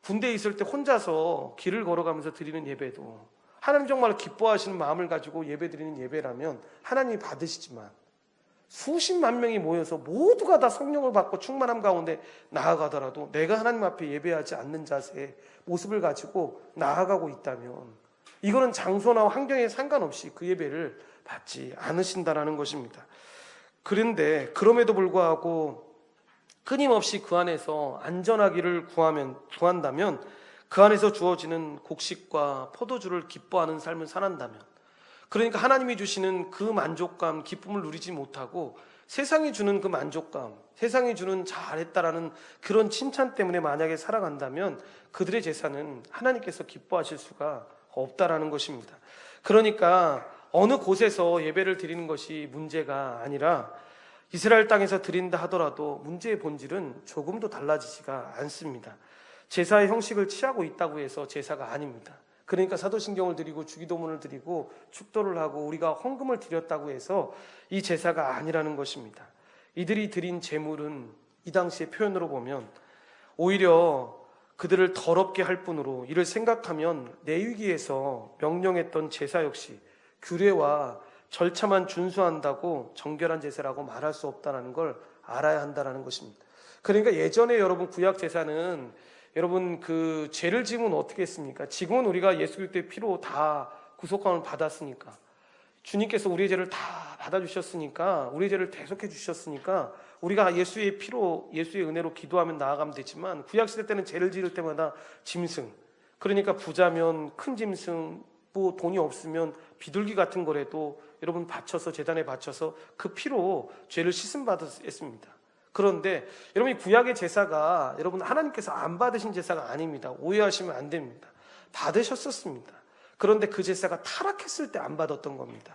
Speaker 1: 군대에 있을 때 혼자서 길을 걸어가면서 드리는 예배도 하나님 정말 기뻐하시는 마음을 가지고 예배 드리는 예배라면 하나님이 받으시지만 수십만 명이 모여서 모두가 다 성령을 받고 충만함 가운데 나아가더라도 내가 하나님 앞에 예배하지 않는 자세의 모습을 가지고 나아가고 있다면 이거는 장소나 환경에 상관없이 그 예배를 받지 않으신다는 것입니다. 그런데 그럼에도 불구하고 끊임없이 그 안에서 안전하기를 구한다면 그 안에서 주어지는 곡식과 포도주를 기뻐하는 삶을 살한다면 그러니까 하나님이 주시는 그 만족감, 기쁨을 누리지 못하고 세상이 주는 그 만족감, 세상이 주는 잘했다라는 그런 칭찬 때문에 만약에 살아간다면 그들의 제사는 하나님께서 기뻐하실 수가 없다라는 것입니다. 그러니까 어느 곳에서 예배를 드리는 것이 문제가 아니라 이스라엘 땅에서 드린다 하더라도 문제의 본질은 조금도 달라지지가 않습니다. 제사의 형식을 취하고 있다고 해서 제사가 아닙니다. 그러니까 사도신경을 드리고 주기도문을 드리고 축도를 하고 우리가 헌금을 드렸다고 해서 이 제사가 아니라는 것입니다. 이들이 드린 제물은 이 당시의 표현으로 보면 오히려 그들을 더럽게 할 뿐으로 이를 생각하면 레위기에서 명령했던 제사 역시 규례와 절차만 준수한다고 정결한 제사라고 말할 수 없다는 걸 알아야 한다는 것입니다. 그러니까 예전에 여러분 구약 제사는 여러분 그 죄를 지으면 어떻게 했습니까? 지금은 우리가 예수 그리스도의 피로 다 구속함을 받았으니까 주님께서 우리의 죄를 다 받아주셨으니까 우리의 죄를 대속해 주셨으니까 우리가 예수의 피로 예수의 은혜로 기도하면 나아가면 되지만 구약시대 때는 죄를 지을 때마다 짐승 그러니까 부자면 큰 짐승 뭐 돈이 없으면 비둘기 같은 거라도 여러분 바쳐서 제단에 바쳐서 그 피로 죄를 씻음받았습니다. 그런데 여러분 이 구약의 제사가 여러분 하나님께서 안 받으신 제사가 아닙니다. 오해하시면 안 됩니다. 받으셨었습니다. 그런데 그 제사가 타락했을 때 안 받았던 겁니다.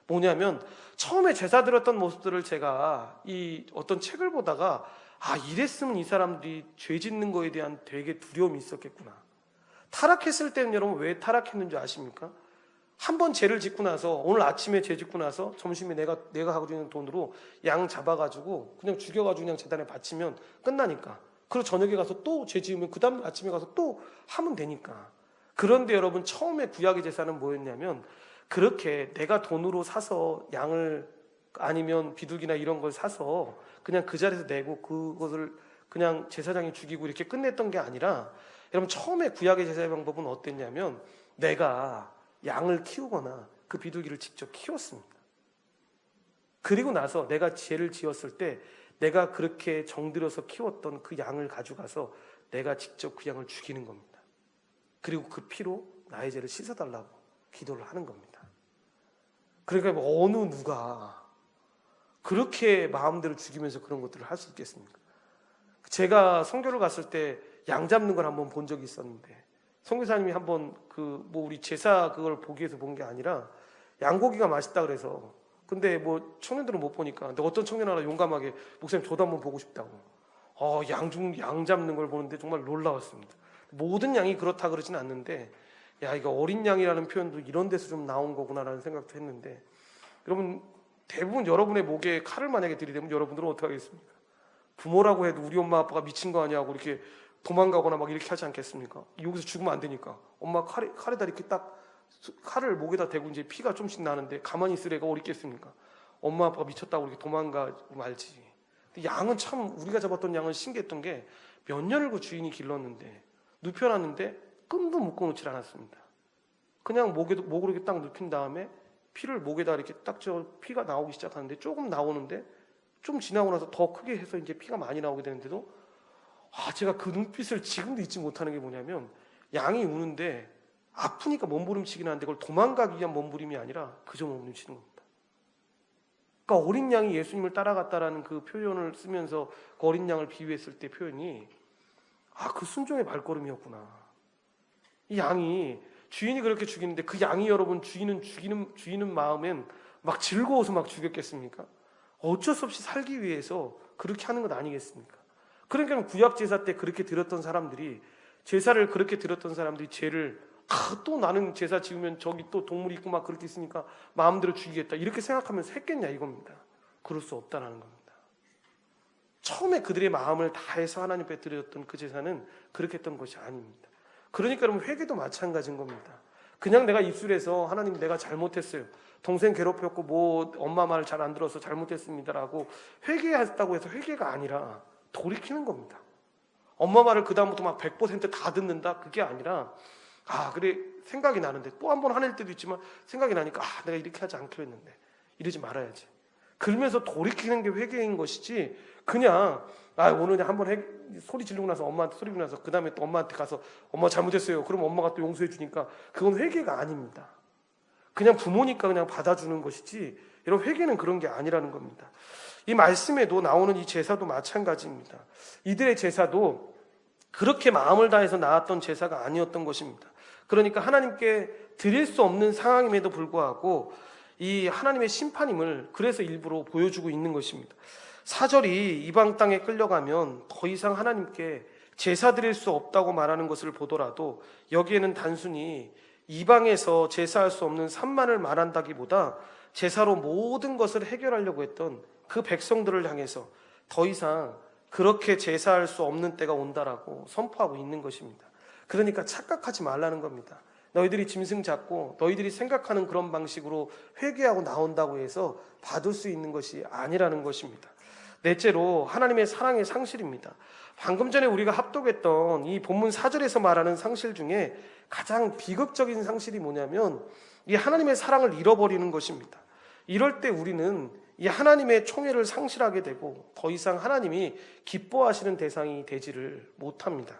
Speaker 1: 뭐냐면 처음에 제사 드렸던 모습들을 제가 이 어떤 책을 보다가 이랬으면 이 사람들이 죄 짓는 거에 대한 되게 두려움이 있었겠구나. 타락했을 때는 여러분 왜 타락했는지 아십니까? 한 번 죄를 짓고 나서 오늘 아침에 죄 짓고 나서 점심에 내가 가지고 있는 돈으로 양 잡아가지고 그냥 죽여가지고 그냥 제단에 바치면 끝나니까. 그리고 저녁에 가서 또 죄 지으면 그 다음 아침에 가서 또 하면 되니까. 그런데 여러분 처음에 구약의 제사는 뭐였냐면 그렇게 내가 돈으로 사서 양을 아니면 비둘기나 이런 걸 사서 그냥 그 자리에서 내고 그것을 그냥 제사장이 죽이고 이렇게 끝냈던 게 아니라 여러분 처음에 구약의 제사의 방법은 어땠냐면 내가 양을 키우거나 그 비둘기를 직접 키웠습니다. 그리고 나서 내가 죄를 지었을 때 내가 그렇게 정들여서 키웠던 그 양을 가져가서 내가 직접 그 양을 죽이는 겁니다. 그리고 그 피로 나의 죄를 씻어달라고 기도를 하는 겁니다. 그러니까 어느 누가 그렇게 마음대로 죽이면서 그런 것들을 할 수 있겠습니까? 제가 선교를 갔을 때 양 잡는 걸 한번 본 적이 있었는데 선교사님이 한번 우리 제사 그걸 보기 위해서 본 게 아니라 양고기가 맛있다 그래서 근데 뭐 청년들은 못 보니까 근데 어떤 청년 하나 용감하게 목사님 저도 한번 보고 싶다고 양 잡는 걸 보는데 정말 놀라웠습니다. 모든 양이 그렇다 그러진 않는데 이거 어린 양이라는 표현도 이런 데서 좀 나온 거구나라는 생각도 했는데 여러분 대부분 여러분의 목에 칼을 만약에 들이대면 여러분들은 어떻게 하겠습니까? 부모라고 해도 우리 엄마 아빠가 미친 거 아니야 하고 이렇게 도망가거나 막 이렇게 하지 않겠습니까? 여기서 죽으면 안 되니까. 엄마 칼에다 이렇게 딱 칼을 목에다 대고 이제 피가 좀씩 나는데 가만히 있을 애가 어디 있겠습니까? 엄마 아빠가 미쳤다고 이렇게 도망가고 말지. 근데 양은 참, 우리가 잡았던 양은 신기했던 게 몇 년을 그 주인이 길렀는데 눕혀놨는데 끈도 묶어놓질 않았습니다. 그냥 목으로 이렇게 딱 눕힌 다음에 피를 목에다 이렇게 딱 피가 나오기 시작하는데 조금 나오는데 좀 지나고 나서 더 크게 해서 이제 피가 많이 나오게 되는데도 제가 그 눈빛을 지금도 잊지 못하는 게 뭐냐면 양이 우는데 아프니까 몸부림치긴 하는데 그걸 도망가기 위한 몸부림이 아니라 그저 몸부림치는 겁니다. 그러니까 어린 양이 예수님을 따라갔다라는 그 표현을 쓰면서 그 어린 양을 비유했을 때 표현이 그 순종의 발걸음이었구나. 이 양이 주인이 그렇게 죽이는데 그 양이 여러분 주인은 마음엔 막 즐거워서 막 죽였겠습니까? 어쩔 수 없이 살기 위해서 그렇게 하는 것 아니겠습니까? 그러니까 구약 제사 때 그렇게 드렸던 사람들이 제사를 그렇게 드렸던 사람들이 죄를 또 나는 제사 지으면 저기 또 동물이 있고 막 그렇게 있으니까 마음대로 죽이겠다 이렇게 생각하면서 했겠냐 이겁니다. 그럴 수 없다는 겁니다. 처음에 그들의 마음을 다해서 하나님 앞에 드렸던 그 제사는 그렇게 했던 것이 아닙니다. 그러니까 여러분 회개도 마찬가지인 겁니다. 그냥 내가 입술에서 하나님 내가 잘못했어요, 동생 괴롭혔고 뭐 엄마 말 잘 안 들어서 잘못했습니다라고 회개했다고 해서 회개가 아니라 돌이키는 겁니다. 엄마 말을 그 다음부터 막 100% 다 듣는다 그게 아니라 그래 생각이 나는데 또 한 번 화낼 때도 있지만 생각이 나니까 내가 이렇게 하지 않기로 했는데 이러지 말아야지. 그러면서 돌이키는 게 회개인 것이지 그냥 오늘 한번 소리 지르고 나서 엄마한테 소리 지르고 나서 그 다음에 또 엄마한테 가서 엄마 잘못했어요 그럼 엄마가 또 용서해 주니까 그건 회개가 아닙니다. 그냥 부모니까 그냥 받아주는 것이지 여러분 회개는 그런 게 아니라는 겁니다. 이 말씀에도 나오는 이 제사도 마찬가지입니다. 이들의 제사도 그렇게 마음을 다해서 나왔던 제사가 아니었던 것입니다. 그러니까 하나님께 드릴 수 없는 상황임에도 불구하고 이 하나님의 심판임을 그래서 일부러 보여주고 있는 것입니다. 사절이 이방 땅에 끌려가면 더 이상 하나님께 제사 드릴 수 없다고 말하는 것을 보더라도 여기에는 단순히 이방에서 제사할 수 없는 산만을 말한다기보다 제사로 모든 것을 해결하려고 했던 그 백성들을 향해서 더 이상 그렇게 제사할 수 없는 때가 온다라고 선포하고 있는 것입니다. 그러니까 착각하지 말라는 겁니다. 너희들이 짐승 잡고 너희들이 생각하는 그런 방식으로 회개하고 나온다고 해서 받을 수 있는 것이 아니라는 것입니다. 넷째로 하나님의 사랑의 상실입니다. 방금 전에 우리가 합독했던 이 본문 4절에서 말하는 상실 중에 가장 비극적인 상실이 뭐냐면 이 하나님의 사랑을 잃어버리는 것입니다. 이럴 때 우리는 이 하나님의 총애를 상실하게 되고 더 이상 하나님이 기뻐하시는 대상이 되지를 못합니다.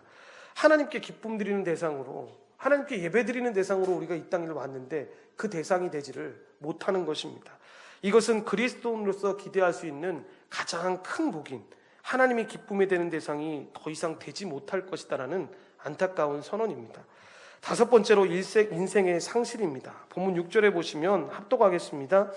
Speaker 1: 하나님께 기쁨 드리는 대상으로, 하나님께 예배 드리는 대상으로 우리가 이 땅에 왔는데 그 대상이 되지를 못하는 것입니다. 이것은 그리스도인으로서 기대할 수 있는 가장 큰 복인 하나님이 기쁨에 되는 대상이 더 이상 되지 못할 것이다라는 안타까운 선언입니다. 다섯 번째로 인생의 상실입니다. 본문 6절에 보시면 합독하겠습니다.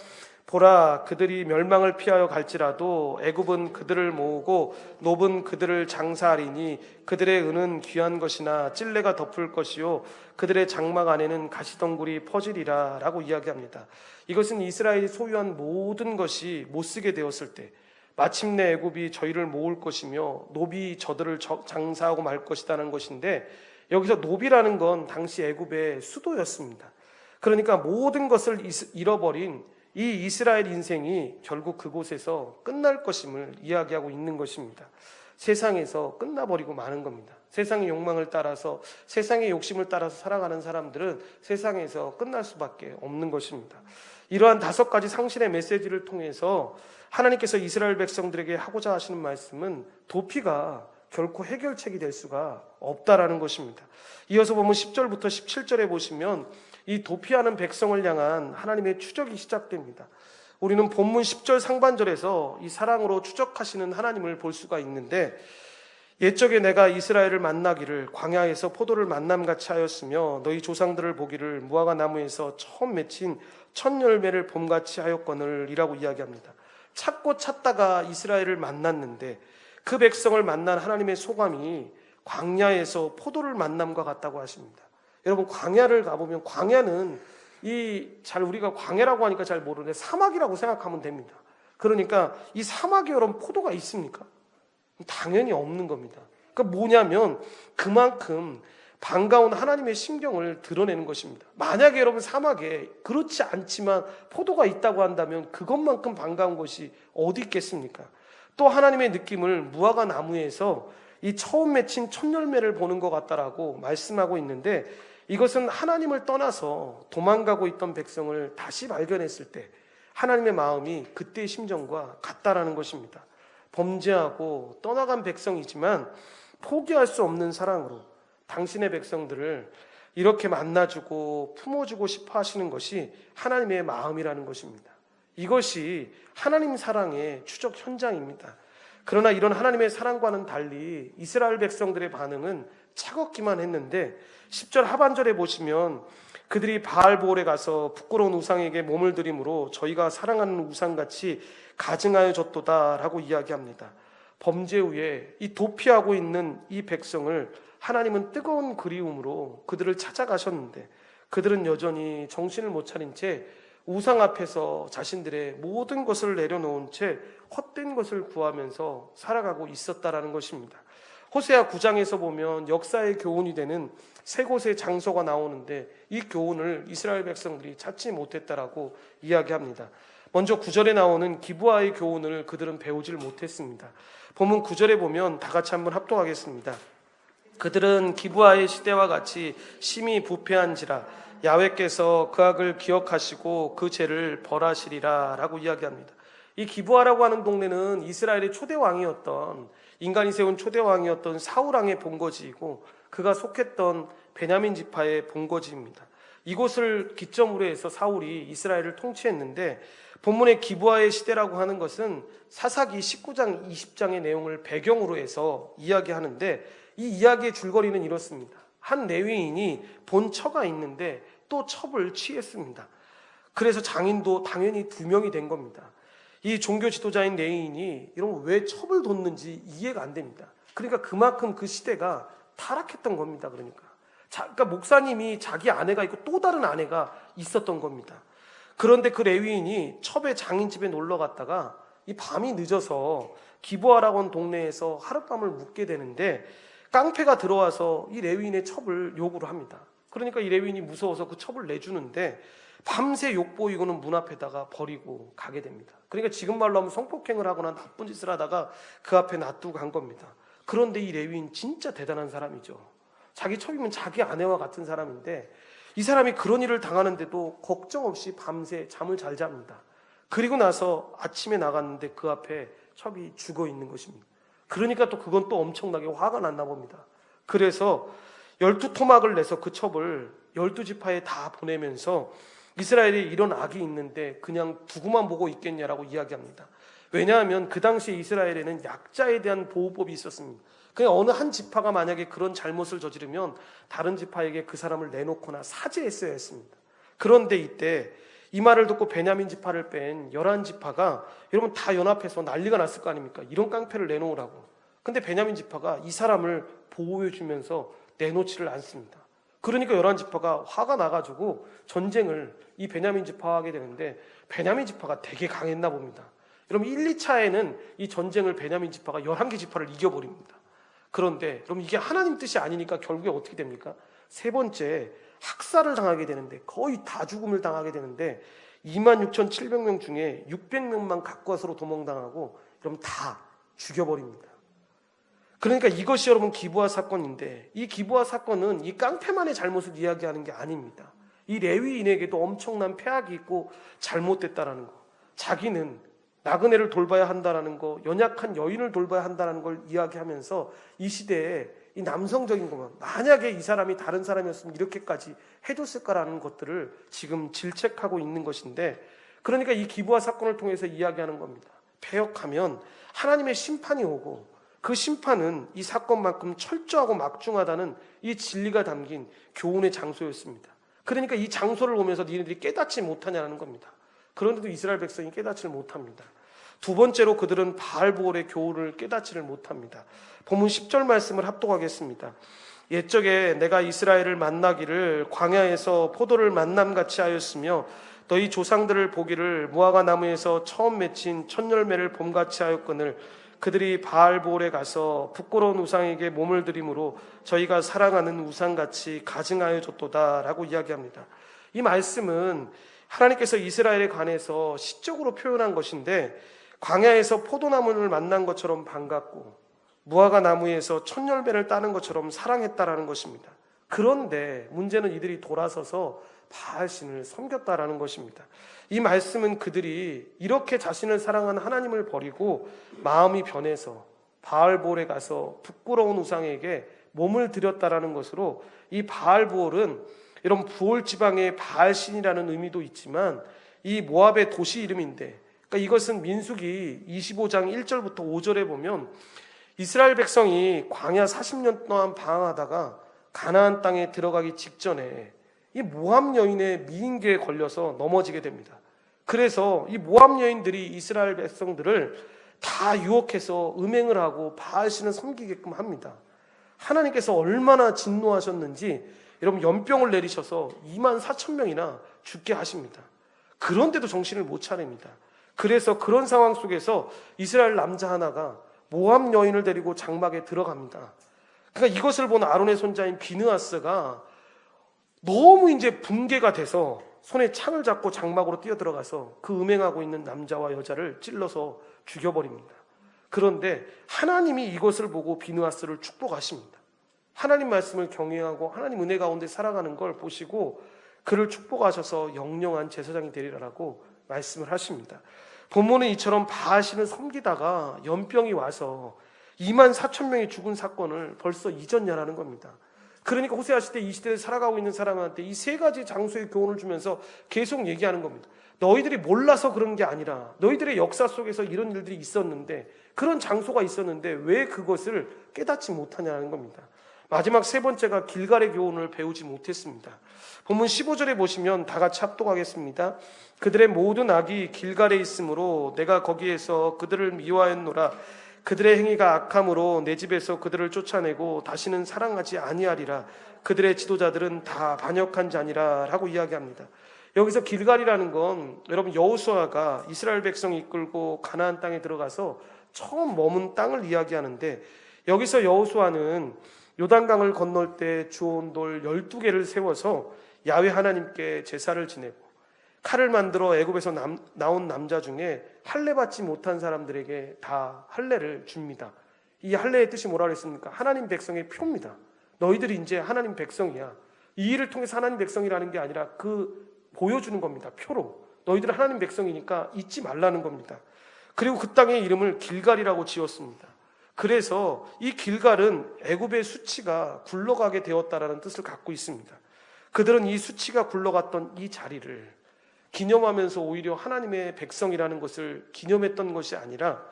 Speaker 1: 보라, 그들이 멸망을 피하여 갈지라도 애굽은 그들을 모으고 놋은 그들을 장사하리니 그들의 은은 귀한 것이나 찔레가 덮을 것이요 그들의 장막 안에는 가시덩굴이 퍼지리라 라고 이야기합니다. 이것은 이스라엘이 소유한 모든 것이 못쓰게 되었을 때 마침내 애굽이 저희를 모을 것이며 놋이 저들을 장사하고 말 것이라는 것인데, 여기서 놋이라는 건 당시 애굽의 수도였습니다. 그러니까 모든 것을 잃어버린 이 이스라엘 인생이 결국 그곳에서 끝날 것임을 이야기하고 있는 것입니다. 세상에서 끝나버리고 마는 겁니다. 세상의 욕망을 따라서, 세상의 욕심을 따라서 살아가는 사람들은 세상에서 끝날 수밖에 없는 것입니다. 이러한 다섯 가지 상실의 메시지를 통해서 하나님께서 이스라엘 백성들에게 하고자 하시는 말씀은 도피가 결코 해결책이 될 수가 없다라는 것입니다. 이어서 보면 10절부터 17절에 보시면 이 도피하는 백성을 향한 하나님의 추적이 시작됩니다. 우리는 본문 10절 상반절에서 이 사랑으로 추적하시는 하나님을 볼 수가 있는데, 옛적에 내가 이스라엘을 만나기를 광야에서 포도를 만남같이 하였으며 너희 조상들을 보기를 무화과 나무에서 처음 맺힌 첫 열매를 봄같이 하였거늘 이라고 이야기합니다. 찾고 찾다가 이스라엘을 만났는데 그 백성을 만난 하나님의 소감이 광야에서 포도를 만남과 같다고 하십니다. 여러분, 광야를 가보면, 광야는 우리가 광야라고 하니까 잘 모르는데 사막이라고 생각하면 됩니다. 그러니까 이 사막에 여러분 포도가 있습니까? 당연히 없는 겁니다. 그러니까 뭐냐면 그만큼 반가운 하나님의 심경을 드러내는 것입니다. 만약에 여러분 사막에 그렇지 않지만 포도가 있다고 한다면 그것만큼 반가운 것이 어디 있겠습니까? 또 하나님의 느낌을 무화과 나무에서 이 처음 맺힌 첫 열매를 보는 것 같다라고 말씀하고 있는데, 이것은 하나님을 떠나서 도망가고 있던 백성을 다시 발견했을 때 하나님의 마음이 그때의 심정과 같다라는 것입니다. 범죄하고 떠나간 백성이지만 포기할 수 없는 사랑으로 당신의 백성들을 이렇게 만나주고 품어주고 싶어 하시는 것이 하나님의 마음이라는 것입니다. 이것이 하나님 사랑의 추적 현장입니다. 그러나 이런 하나님의 사랑과는 달리 이스라엘 백성들의 반응은 차갑기만 했는데, 10절 하반절에 보시면 그들이 바알보올에 가서 부끄러운 우상에게 몸을 들임으로 저희가 사랑하는 우상같이 가증하여 졌도다라고 이야기합니다. 범죄 후에 이 도피하고 있는 이 백성을 하나님은 뜨거운 그리움으로 그들을 찾아가셨는데, 그들은 여전히 정신을 못 차린 채 우상 앞에서 자신들의 모든 것을 내려놓은 채 헛된 것을 구하면서 살아가고 있었다라는 것입니다. 호세아 9장에서 보면 역사의 교훈이 되는 세 곳의 장소가 나오는데, 이 교훈을 이스라엘 백성들이 찾지 못했다라고 이야기합니다. 먼저 9절에 나오는 기브아의 교훈을 그들은 배우질 못했습니다. 본문 9절에 보면 다 같이 한번 합독하겠습니다. 그들은 기브아의 시대와 같이 심히 부패한지라 야훼께서 그 악을 기억하시고 그 죄를 벌하시리라 라고 이야기합니다. 이 기브아라고 하는 동네는 이스라엘의 초대 왕이었던, 인간이 세운 초대 왕이었던 사울 왕의 본거지이고, 그가 속했던 베냐민 지파의 본거지입니다. 이곳을 기점으로 해서 사울이 이스라엘을 통치했는데, 본문의 기브아의 시대라고 하는 것은 사사기 19장 20장의 내용을 배경으로 해서 이야기하는데, 이 이야기의 줄거리는 이렇습니다. 한 레위인이 본 처가 있는데 또 첩을 취했습니다. 그래서 장인도 당연히 2명이 된 겁니다. 이 종교 지도자인 레위인이 이런 왜 첩을 뒀는지 이해가 안 됩니다. 그러니까 그만큼 그 시대가 타락했던 겁니다. 그러니까 목사님이 자기 아내가 있고 또 다른 아내가 있었던 겁니다. 그런데 그 레위인이 첩의 장인 집에 놀러 갔다가 이 밤이 늦어서 기브아라고 하는 동네에서 하룻밤을 묵게 되는데, 깡패가 들어와서 이 레위인의 첩을 요구를 합니다. 그러니까 이 레위인이 무서워서 그 첩을 내주는데 밤새 욕보이고는 문 앞에다가 버리고 가게 됩니다. 그러니까 지금 말로 하면 성폭행을 하거나 나쁜 짓을 하다가 그 앞에 놔두고 간 겁니다. 그런데 이 레위인 진짜 대단한 사람이죠. 자기 첩이면 자기 아내와 같은 사람인데, 이 사람이 그런 일을 당하는데도 걱정 없이 밤새 잠을 잘 잡니다. 그리고 나서 아침에 나갔는데 그 앞에 첩이 죽어 있는 것입니다. 그러니까 또 그건 또 엄청나게 화가 났나 봅니다. 그래서 12토막을 내서 그 첩을 12지파에 다 보내면서 이스라엘에 이런 악이 있는데 그냥 두고만 보고 있겠냐라고 이야기합니다. 왜냐하면 그 당시 이스라엘에는 약자에 대한 보호법이 있었습니다. 그냥 어느 한 지파가 만약에 그런 잘못을 저지르면 다른 지파에게 그 사람을 내놓거나 사죄했어야 했습니다. 그런데 이때 이 말을 듣고 베냐민 지파를 뺀 11지파가 여러분 다 연합해서 난리가 났을 거 아닙니까? 이런 깡패를 내놓으라고. 근데 베냐민 지파가 이 사람을 보호해주면서 내놓지를 않습니다. 그러니까 11지파가 화가 나가지고 전쟁을 이 베냐민 지파와 하게 되는데, 베냐민 지파가 되게 강했나 봅니다. 여러분 1, 2차에는 이 전쟁을 베냐민 지파가 11개 지파를 이겨버립니다. 그런데 여러분 이게 하나님 뜻이 아니니까 결국에 어떻게 됩니까? 세 번째 학살을 당하게 되는데, 거의 다 죽음을 당하게 되는데 26,700명 중에 600명만 가까스로 도망당하고 여러분 다 죽여버립니다. 그러니까 이것이 여러분 기브아 사건인데, 이 기브아 사건은 이 깡패만의 잘못을 이야기하는 게 아닙니다. 이 레위인에게도 엄청난 폐악이 있고 잘못됐다라는 거, 자기는 나그네를 돌봐야 한다라는 거, 연약한 여인을 돌봐야 한다라는 걸 이야기하면서 이 시대에 이 남성적인 것만, 만약에 이 사람이 다른 사람이었으면 이렇게까지 해줬을까라는 것들을 지금 질책하고 있는 것인데, 그러니까 이 기브아 사건을 통해서 이야기하는 겁니다. 패역하면 하나님의 심판이 오고, 그 심판은 이 사건만큼 철저하고 막중하다는 이 진리가 담긴 교훈의 장소였습니다. 그러니까 이 장소를 보면서 니네들이 깨닫지 못하냐는 겁니다. 그런데도 이스라엘 백성이 깨닫지를 못합니다. 두 번째로 그들은 바알보올의 교훈을 깨닫지를 못합니다. 본문 10절 말씀을 합독하겠습니다. 옛적에 내가 이스라엘을 만나기를 광야에서 포도를 만남같이 하였으며 너희 조상들을 보기를 무화과 나무에서 처음 맺힌 첫 열매를 봄같이 하였거늘 그들이 바알볼에 가서 부끄러운 우상에게 몸을 드림으로 저희가 사랑하는 우상같이 가증하여 줬도다 라고 이야기합니다. 이 말씀은 하나님께서 이스라엘에 관해서 시적으로 표현한 것인데, 광야에서 포도나무를 만난 것처럼 반갑고 무화과 나무에서 첫 열매를 따는 것처럼 사랑했다라는 것입니다. 그런데 문제는 이들이 돌아서서 바알신을 섬겼다라는 것입니다. 이 말씀은 그들이 이렇게 자신을 사랑하는 하나님을 버리고 마음이 변해서 바알볼에 가서 부끄러운 우상에게 몸을 드렸다라는 것으로, 이 바알볼은 이런 부올 지방의 바알신이라는 의미도 있지만 이 모압의 도시 이름인데, 그러니까 이것은 민수기 25장 1절부터 5절에 보면 이스라엘 백성이 광야 40년 동안 방황하다가 가나안 땅에 들어가기 직전에 이 모압 여인의 미인계에 걸려서 넘어지게 됩니다. 그래서 이 모압 여인들이 이스라엘 백성들을 다 유혹해서 음행을 하고 바알신을 섬기게끔 합니다. 하나님께서 얼마나 진노하셨는지 여러분, 연병을 내리셔서 2만 4천 명이나 죽게 하십니다. 그런데도 정신을 못 차립니다. 그래서 그런 상황 속에서 이스라엘 남자 하나가 모압 여인을 데리고 장막에 들어갑니다. 그러니까 이것을 본 아론의 손자인 비느하스가 너무 이제 붕괴가 돼서 손에 창을 잡고 장막으로 뛰어들어가서 그 음행하고 있는 남자와 여자를 찔러서 죽여버립니다. 그런데 하나님이 이것을 보고 비느하스를 축복하십니다. 하나님 말씀을 경외하고 하나님 은혜 가운데 살아가는 걸 보시고 그를 축복하셔서 영영한 제사장이 되리라고 말씀을 하십니다. 본문은 이처럼 바알신을 섬기다가 연병이 와서 2만 4천 명이 죽은 사건을 벌써 잊었냐라는 겁니다. 그러니까 호세아 시대 이 시대에 살아가고 있는 사람한테 이 세 가지 장소의 교훈을 주면서 계속 얘기하는 겁니다. 너희들이 몰라서 그런 게 아니라 너희들의 역사 속에서 이런 일들이 있었는데, 그런 장소가 있었는데 왜 그것을 깨닫지 못하냐는 겁니다. 마지막 세 번째가 길갈의 교훈을 배우지 못했습니다. 본문 15절에 보시면 다 같이 합독하겠습니다. 그들의 모든 악이 길갈에 있으므로 내가 거기에서 그들을 미워하였노라. 그들의 행위가 악함으로 내 집에서 그들을 쫓아내고 다시는 사랑하지 아니하리라. 그들의 지도자들은 다 반역한 자니라 라고 이야기합니다. 여기서 길갈이라는 건 여러분, 여호수아가 이스라엘 백성이 이끌고 가나안 땅에 들어가서 처음 머문 땅을 이야기하는데, 여기서 여호수아는 요단강을 건널 때 주온 돌 12개를 세워서 야훼 하나님께 제사를 지내고, 칼을 만들어 애굽에서 나온 남자 중에 할례 받지 못한 사람들에게 다 할례를 줍니다. 이 할례의 뜻이 뭐라 그랬습니까? 하나님 백성의 표입니다. 너희들이 이제 하나님 백성이야. 이 일을 통해서 하나님 백성이라는 게 아니라 그 보여주는 겁니다. 표로. 너희들은 하나님 백성이니까 잊지 말라는 겁니다. 그리고 그 땅의 이름을 길갈이라고 지었습니다. 그래서 이 길갈은 애굽의 수치가 굴러가게 되었다라는 뜻을 갖고 있습니다. 그들은 이 수치가 굴러갔던 이 자리를 기념하면서 오히려 하나님의 백성이라는 것을 기념했던 것이 아니라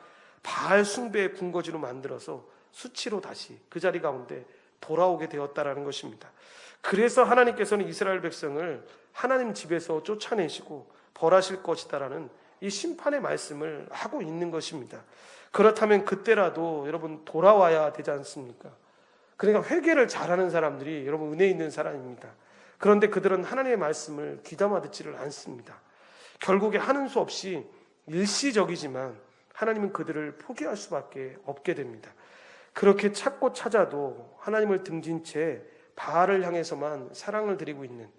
Speaker 1: 바알 숭배의 군거지로 만들어서 수치로 다시 그 자리 가운데 돌아오게 되었다라는 것입니다. 그래서 하나님께서는 이스라엘 백성을 하나님 집에서 쫓아내시고 벌하실 것이다라는 이 심판의 말씀을 하고 있는 것입니다. 그렇다면 그때라도 여러분 돌아와야 되지 않습니까? 그러니까 회개를 잘하는 사람들이 여러분 은혜 있는 사람입니다. 그런데 그들은 하나님의 말씀을 귀담아 듣지를 않습니다. 결국에 하는 수 없이 일시적이지만 하나님은 그들을 포기할 수밖에 없게 됩니다. 그렇게 찾고 찾아도 하나님을 등진 채 바알을 향해서만 사랑을 드리고 있는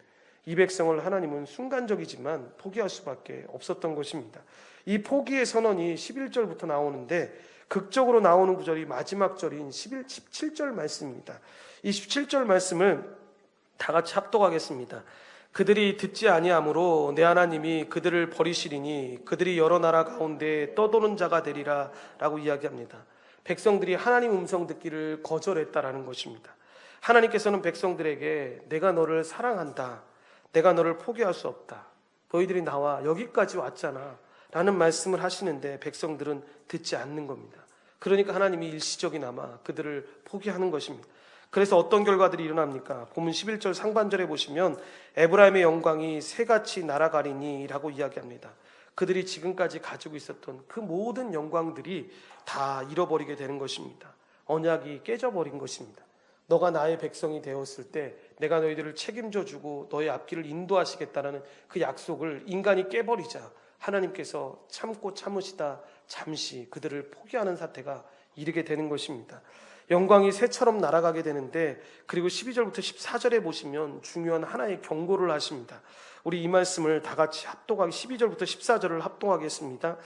Speaker 1: 이 백성을 하나님은 순간적이지만 포기할 수밖에 없었던 것입니다. 이 포기의 선언이 11절부터 나오는데 극적으로 나오는 구절이 마지막 절인 17절 말씀입니다. 이 17절 말씀을 다 같이 합독하겠습니다. 그들이 듣지 아니하므로 내 하나님이 그들을 버리시리니 그들이 여러 나라 가운데 떠도는 자가 되리라 라고 이야기합니다. 백성들이 하나님 음성 듣기를 거절했다라는 것입니다. 하나님께서는 백성들에게 내가 너를 사랑한다, 내가 너를 포기할 수 없다, 너희들이 나와 여기까지 왔잖아 라는 말씀을 하시는데 백성들은 듣지 않는 겁니다. 그러니까 하나님이 일시적이나마 그들을 포기하는 것입니다. 그래서 어떤 결과들이 일어납니까? 본문 11절 상반절에 보시면 에브라임의 영광이 새같이 날아가리니 라고 이야기합니다. 그들이 지금까지 가지고 있었던 그 모든 영광들이 다 잃어버리게 되는 것입니다. 언약이 깨져버린 것입니다. 너가 나의 백성이 되었을 때 내가 너희들을 책임져 주고 너의 앞길을 인도하시겠다는 그 약속을 인간이 깨버리자 하나님께서 참고 참으시다 잠시 그들을 포기하는 사태가 이르게 되는 것입니다. 영광이 새처럼 날아가게 되는데, 그리고 12절부터 14절에 보시면 중요한 하나의 경고를 하십니다. 우리 이 말씀을 다 같이 합독하기, 12절부터 14절을 합독하겠습니다.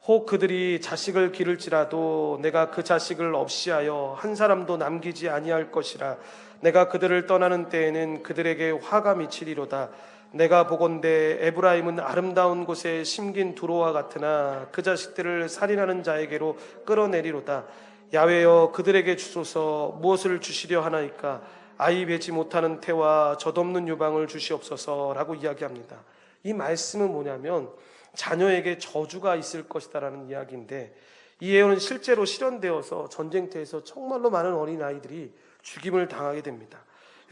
Speaker 1: 혹 그들이 자식을 기를지라도 내가 그 자식을 없이하여 한 사람도 남기지 아니할 것이라. 내가 그들을 떠나는 때에는 그들에게 화가 미치리로다. 내가 보건대 에브라임은 아름다운 곳에 심긴 두로와 같으나 그 자식들을 살인하는 자에게로 끌어내리로다. 야훼여 그들에게 주소서. 무엇을 주시려 하나이까? 아이 뵈지 못하는 태와 젖없는 유방을 주시옵소서라고 이야기합니다. 이 말씀은 뭐냐면 자녀에게 저주가 있을 것이다라는 이야기인데, 이 예언은 실제로 실현되어서 전쟁터에서 정말로 많은 어린아이들이 죽임을 당하게 됩니다.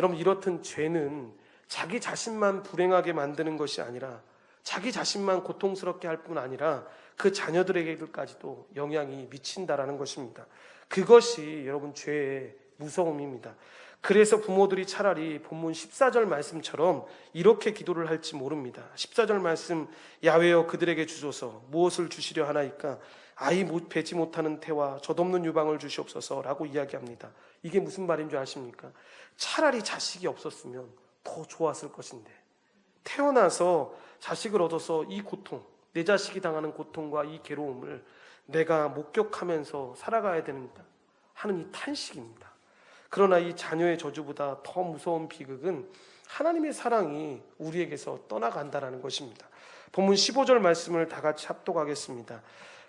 Speaker 1: 여러분, 이렇듯 죄는 자기 자신만 불행하게 만드는 것이 아니라, 자기 자신만 고통스럽게 할 뿐 아니라 그 자녀들에게까지도 영향이 미친다라는 것입니다. 그것이 여러분 죄의 무서움입니다. 그래서 부모들이 차라리 본문 14절 말씀처럼 이렇게 기도를 할지 모릅니다. 14절 말씀, 야훼여 그들에게 주소서. 무엇을 주시려 하나이까? 아이 뵈지 못하는 태와 젖없는 유방을 주시옵소서라고 이야기합니다. 이게 무슨 말인 줄 아십니까? 차라리 자식이 없었으면 더 좋았을 것인데, 태어나서 자식을 얻어서 이 고통, 내 자식이 당하는 고통과 이 괴로움을 내가 목격하면서 살아가야 된다 하는 이 탄식입니다. 그러나 이 자녀의 저주보다 더 무서운 비극은 하나님의 사랑이 우리에게서 떠나간다는 것입니다. 본문 15절 말씀을 다 같이 합독하겠습니다.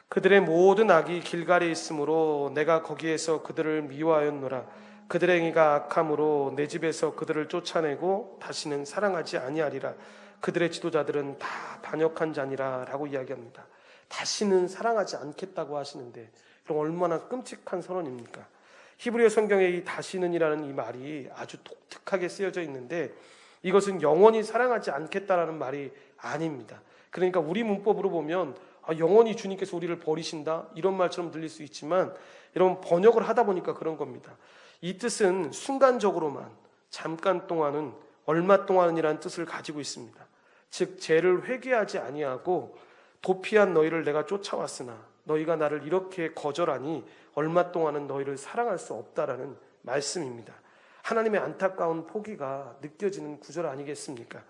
Speaker 1: 그들의 모든 악이 길갈에 있으므로 내가 거기에서 그들을 미워하였노라. 그들의 행위가 악함으로 내 집에서 그들을 쫓아내고 다시는 사랑하지 아니하리라. 그들의 지도자들은 다 반역한 자니라 라고 이야기합니다. 다시는 사랑하지 않겠다고 하시는데, 그럼 얼마나 끔찍한 선언입니까? 히브리어 성경에 이 다시는이라는 이 말이 아주 독특하게 쓰여져 있는데, 이것은 영원히 사랑하지 않겠다라는 말이 아닙니다. 그러니까 우리 문법으로 보면 영원히 주님께서 우리를 버리신다 이런 말처럼 들릴 수 있지만, 여러분 번역을 하다 보니까 그런 겁니다. 이 뜻은 순간적으로만, 잠깐 동안은, 얼마 동안이라는 뜻을 가지고 있습니다. 즉 죄를 회개하지 아니하고 도피한 너희를 내가 쫓아왔으나 너희가 나를 이렇게 거절하니 얼마 동안은 너희를 사랑할 수 없다라는 말씀입니다. 하나님의 안타까운 포기가 느껴지는 구절 아니겠습니까?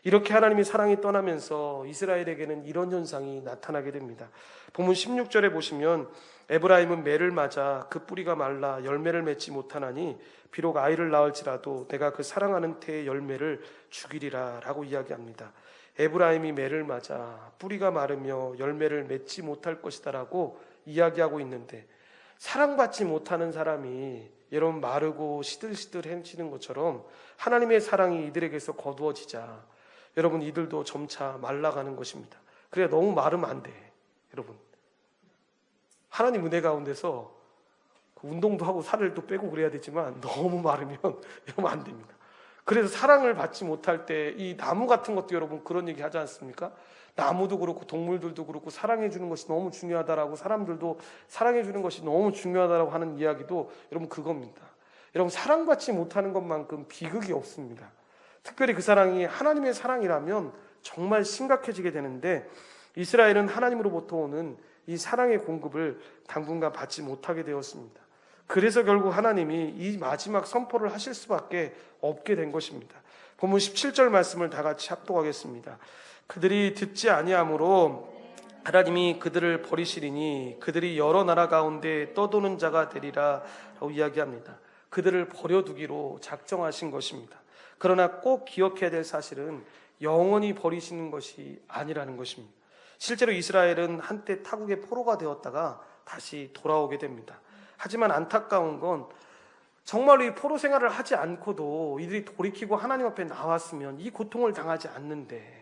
Speaker 1: 이렇게 하나님의 사랑이 떠나면서 이스라엘에게는 이런 현상이 나타나게 됩니다. 본문 16절에 보시면 에브라임은 매를 맞아 그 뿌리가 말라 열매를 맺지 못하나니 비록 아이를 낳을지라도 내가 그 사랑하는 태의 열매를 죽이리라 라고 이야기합니다. 에브라임이 매를 맞아 뿌리가 마르며 열매를 맺지 못할 것이다 라고 이야기하고 있는데, 사랑받지 못하는 사람이 여러분 마르고 시들시들해지는 것처럼 하나님의 사랑이 이들에게서 거두어지자 여러분 이들도 점차 말라가는 것입니다. 그래, 너무 마르면 안 돼. 여러분, 하나님 은혜 가운데서 운동도 하고 살을 또 빼고 그래야 되지만 너무 마르면 여러분 안 됩니다. 그래서 사랑을 받지 못할 때 이 나무 같은 것도 여러분 그런 얘기 하지 않습니까? 나무도 그렇고 동물들도 그렇고 사랑해 주는 것이 너무 중요하다라고, 사람들도 사랑해 주는 것이 너무 중요하다라고 하는 이야기도 여러분 그겁니다. 여러분, 사랑받지 못하는 것만큼 비극이 없습니다. 특별히 그 사랑이 하나님의 사랑이라면 정말 심각해지게 되는데, 이스라엘은 하나님으로부터 오는 이 사랑의 공급을 당분간 받지 못하게 되었습니다. 그래서 결국 하나님이 이 마지막 선포를 하실 수밖에 없게 된 것입니다. 본문 17절 말씀을 다 같이 합독하겠습니다. 그들이 듣지 아니하므로 하나님이 그들을 버리시리니 그들이 여러 나라 가운데 떠도는 자가 되리라 라고 이야기합니다. 그들을 버려두기로 작정하신 것입니다. 그러나 꼭 기억해야 될 사실은 영원히 버리시는 것이 아니라는 것입니다. 실제로 이스라엘은 한때 타국의 포로가 되었다가 다시 돌아오게 됩니다. 하지만 안타까운 건 정말로 이 포로 생활을 하지 않고도 이들이 돌이키고 하나님 앞에 나왔으면 이 고통을 당하지 않는데,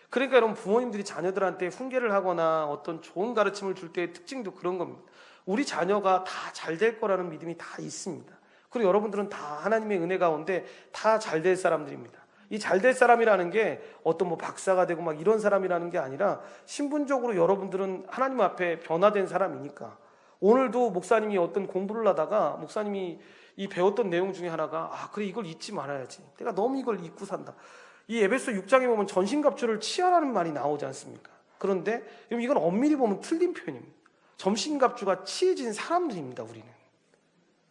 Speaker 1: 그러니까 여러분, 부모님들이 자녀들한테 훈계를 하거나 어떤 좋은 가르침을 줄 때의 특징도 그런 겁니다. 우리 자녀가 다 잘 될 거라는 믿음이 다 있습니다. 그리고 여러분들은 다 하나님의 은혜 가운데 다 잘 될 사람들입니다. 이 잘 될 사람이라는 게 어떤 뭐 박사가 되고 막 이런 사람이라는 게 아니라, 신분적으로 여러분들은 하나님 앞에 변화된 사람이니까. 오늘도 목사님이 어떤 공부를 하다가 목사님이 이 배웠던 내용 중에 하나가, 그래, 이걸 잊지 말아야지. 내가 너무 이걸 잊고 산다. 이 에베소 6장에 보면 전신갑주를 취하라는 말이 나오지 않습니까? 그런데 이건 엄밀히 보면 틀린 표현입니다. 점심갑주가 치해진 사람들입니다. 우리는.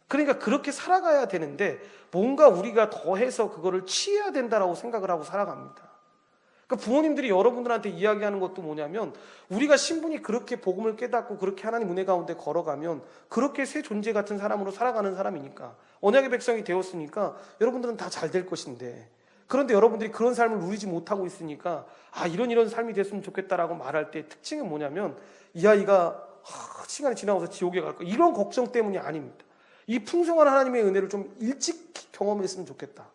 Speaker 1: 그러니까 그렇게 살아가야 되는데 뭔가 우리가 더해서 그거를 취해야 된다라고 생각을 하고 살아갑니다. 그러니까 부모님들이 여러분들한테 이야기하는 것도 뭐냐면, 우리가 신분이 그렇게 복음을 깨닫고 그렇게 하나님 은혜 가운데 걸어가면 그렇게 새 존재 같은 사람으로 살아가는 사람이니까, 언약의 백성이 되었으니까 여러분들은 다 잘 될 것인데, 그런데 여러분들이 그런 삶을 누리지 못하고 있으니까 이런 삶이 됐으면 좋겠다라고 말할 때 특징은 뭐냐면, 이 아이가 시간이 지나고서 지옥에 갈 거야, 이런 걱정 때문이 아닙니다. 이 풍성한 하나님의 은혜를 좀 일찍 경험했으면 좋겠다.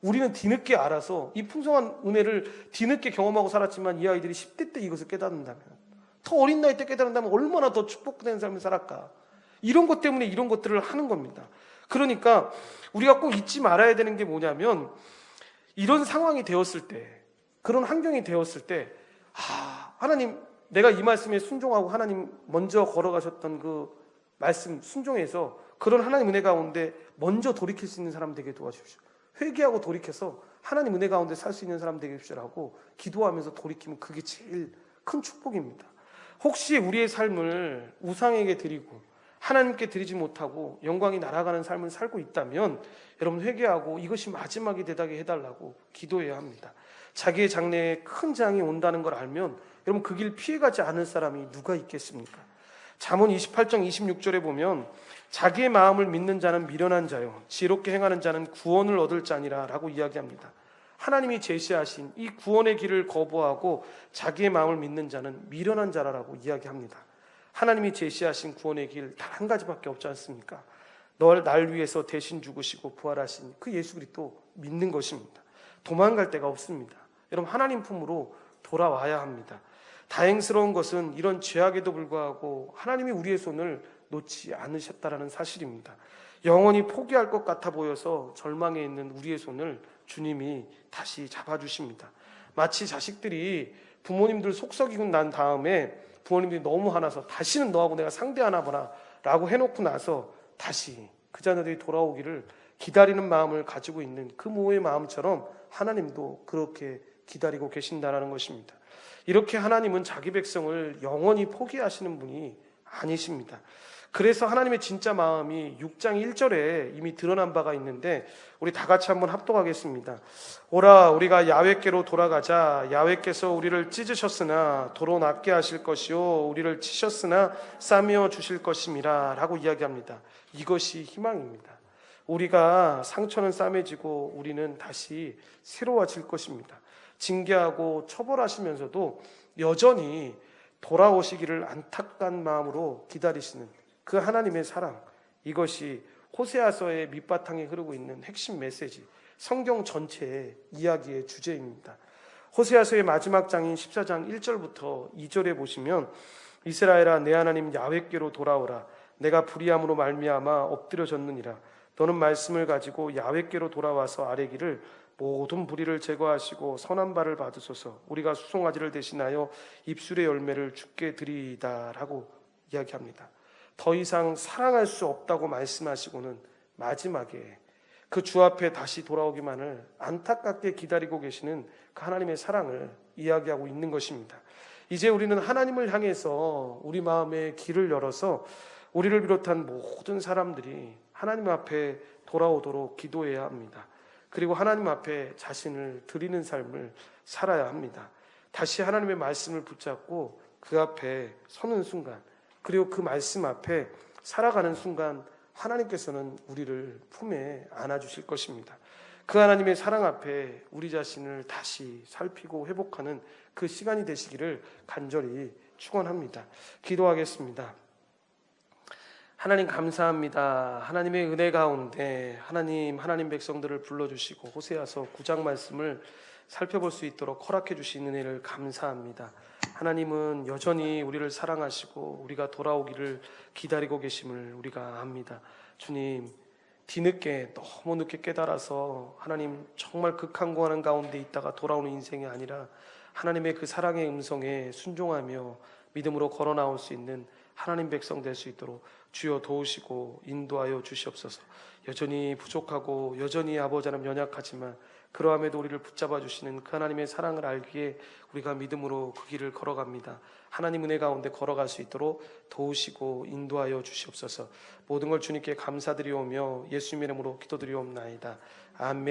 Speaker 1: 우리는 뒤늦게 알아서 이 풍성한 은혜를 뒤늦게 경험하고 살았지만, 이 아이들이 10대 때 이것을 깨닫는다면, 더 어린 나이 때 깨닫는다면 얼마나 더 축복된 삶을 살았까. 이런 것 때문에 이런 것들을 하는 겁니다. 그러니까 우리가 꼭 잊지 말아야 되는 게 뭐냐면, 이런 상황이 되었을 때, 그런 환경이 되었을 때, 하나님, 내가 이 말씀에 순종하고 하나님 먼저 걸어가셨던 그 말씀 순종해서 그런 하나님 은혜 가운데 먼저 돌이킬 수 있는 사람 되게 도와주십시오. 회개하고 돌이켜서 하나님 은혜 가운데 살 수 있는 사람 되게 해주시라고 기도하면서 돌이키면 그게 제일 큰 축복입니다. 혹시 우리의 삶을 우상에게 드리고 하나님께 드리지 못하고 영광이 날아가는 삶을 살고 있다면, 여러분 회개하고 이것이 마지막이 되다게 해달라고 기도해야 합니다. 자기의 장래에 큰 재앙이 온다는 걸 알면 여러분 그 길 피해가지 않을 사람이 누가 있겠습니까? 잠언 28장 26절에 보면, 자기의 마음을 믿는 자는 미련한 자요 지혜롭게 행하는 자는 구원을 얻을 자니라 라고 이야기합니다. 하나님이 제시하신 이 구원의 길을 거부하고 자기의 마음을 믿는 자는 미련한 자라고 이야기합니다. 하나님이 제시하신 구원의 길 단 한 가지밖에 없지 않습니까? 날 위해서 대신 죽으시고 부활하신 그 예수 그리스도 믿는 것입니다. 도망갈 데가 없습니다. 여러분 하나님 품으로 돌아와야 합니다. 다행스러운 것은 이런 죄악에도 불구하고 하나님이 우리의 손을 놓지 않으셨다라는 사실입니다. 영원히 포기할 것 같아 보여서 절망에 있는 우리의 손을 주님이 다시 잡아주십니다. 마치 자식들이 부모님들 속썩이고 난 다음에 부모님들이 너무 화나서 다시는 너하고 내가 상대하나 보나 라고 해놓고 나서 다시 그 자녀들이 돌아오기를 기다리는 마음을 가지고 있는 그 모의 마음처럼 하나님도 그렇게 기다리고 계신다라는 것입니다. 이렇게 하나님은 자기 백성을 영원히 포기하시는 분이 아니십니다. 그래서 하나님의 진짜 마음이 6장 1절에 이미 드러난 바가 있는데, 우리 다 같이 한번 합독하겠습니다. 오라 우리가 야훼께로 돌아가자. 야훼께서 우리를 찢으셨으나 도로 낫게 하실 것이요 우리를 치셨으나 싸매어 주실 것임이라 라고 이야기합니다. 이것이 희망입니다. 우리가 상처는 싸매지고 우리는 다시 새로워질 것입니다. 징계하고 처벌하시면서도 여전히 돌아오시기를 안타까운 마음으로 기다리시는 그 하나님의 사랑, 이것이 호세아서의 밑바탕에 흐르고 있는 핵심 메시지, 성경 전체의 이야기의 주제입니다. 호세아서의 마지막 장인 14장 1절부터 2절에 보시면, 이스라엘아 내 하나님 야훼께로 돌아오라. 내가 불의함으로 말미암아 엎드려졌느니라. 너는 말씀을 가지고 야훼께로 돌아와서 아뢰기를 모든 불의를 제거하시고 선한 바를 받으소서. 우리가 수송아지를 대신하여 입술의 열매를 주께 드리이다 라고 이야기합니다. 더 이상 사랑할 수 없다고 말씀하시고는 마지막에 그 주 앞에 다시 돌아오기만을 안타깝게 기다리고 계시는 그 하나님의 사랑을 이야기하고 있는 것입니다. 이제 우리는 하나님을 향해서 우리 마음의 길을 열어서 우리를 비롯한 모든 사람들이 하나님 앞에 돌아오도록 기도해야 합니다. 그리고 하나님 앞에 자신을 드리는 삶을 살아야 합니다. 다시 하나님의 말씀을 붙잡고 그 앞에 서는 순간, 그리고 그 말씀 앞에 살아가는 순간 하나님께서는 우리를 품에 안아주실 것입니다. 그 하나님의 사랑 앞에 우리 자신을 다시 살피고 회복하는 그 시간이 되시기를 간절히 축원합니다. 기도하겠습니다. 하나님 감사합니다. 하나님의 은혜 가운데 하나님 백성들을 불러주시고 호세아서 9장 말씀을 살펴볼 수 있도록 허락해 주신 은혜를 감사합니다. 하나님은 여전히 우리를 사랑하시고 우리가 돌아오기를 기다리고 계심을 우리가 압니다. 주님, 뒤늦게 너무 늦게 깨달아서 하나님 정말 극한고하는 가운데 있다가 돌아오는 인생이 아니라 하나님의 그 사랑의 음성에 순종하며 믿음으로 걸어 나올 수 있는 하나님 백성 될 수 있도록 주여 도우시고 인도하여 주시옵소서. 여전히 부족하고 여전히 아버지 하나님 연약하지만 그러함에도 우리를 붙잡아 주시는 그 하나님의 사랑을 알기에 우리가 믿음으로 그 길을 걸어갑니다. 하나님 은혜 가운데 걸어갈 수 있도록 도우시고 인도하여 주시옵소서. 모든 걸 주님께 감사드리오며 예수님의 이름으로 기도드리옵나이다. 아멘.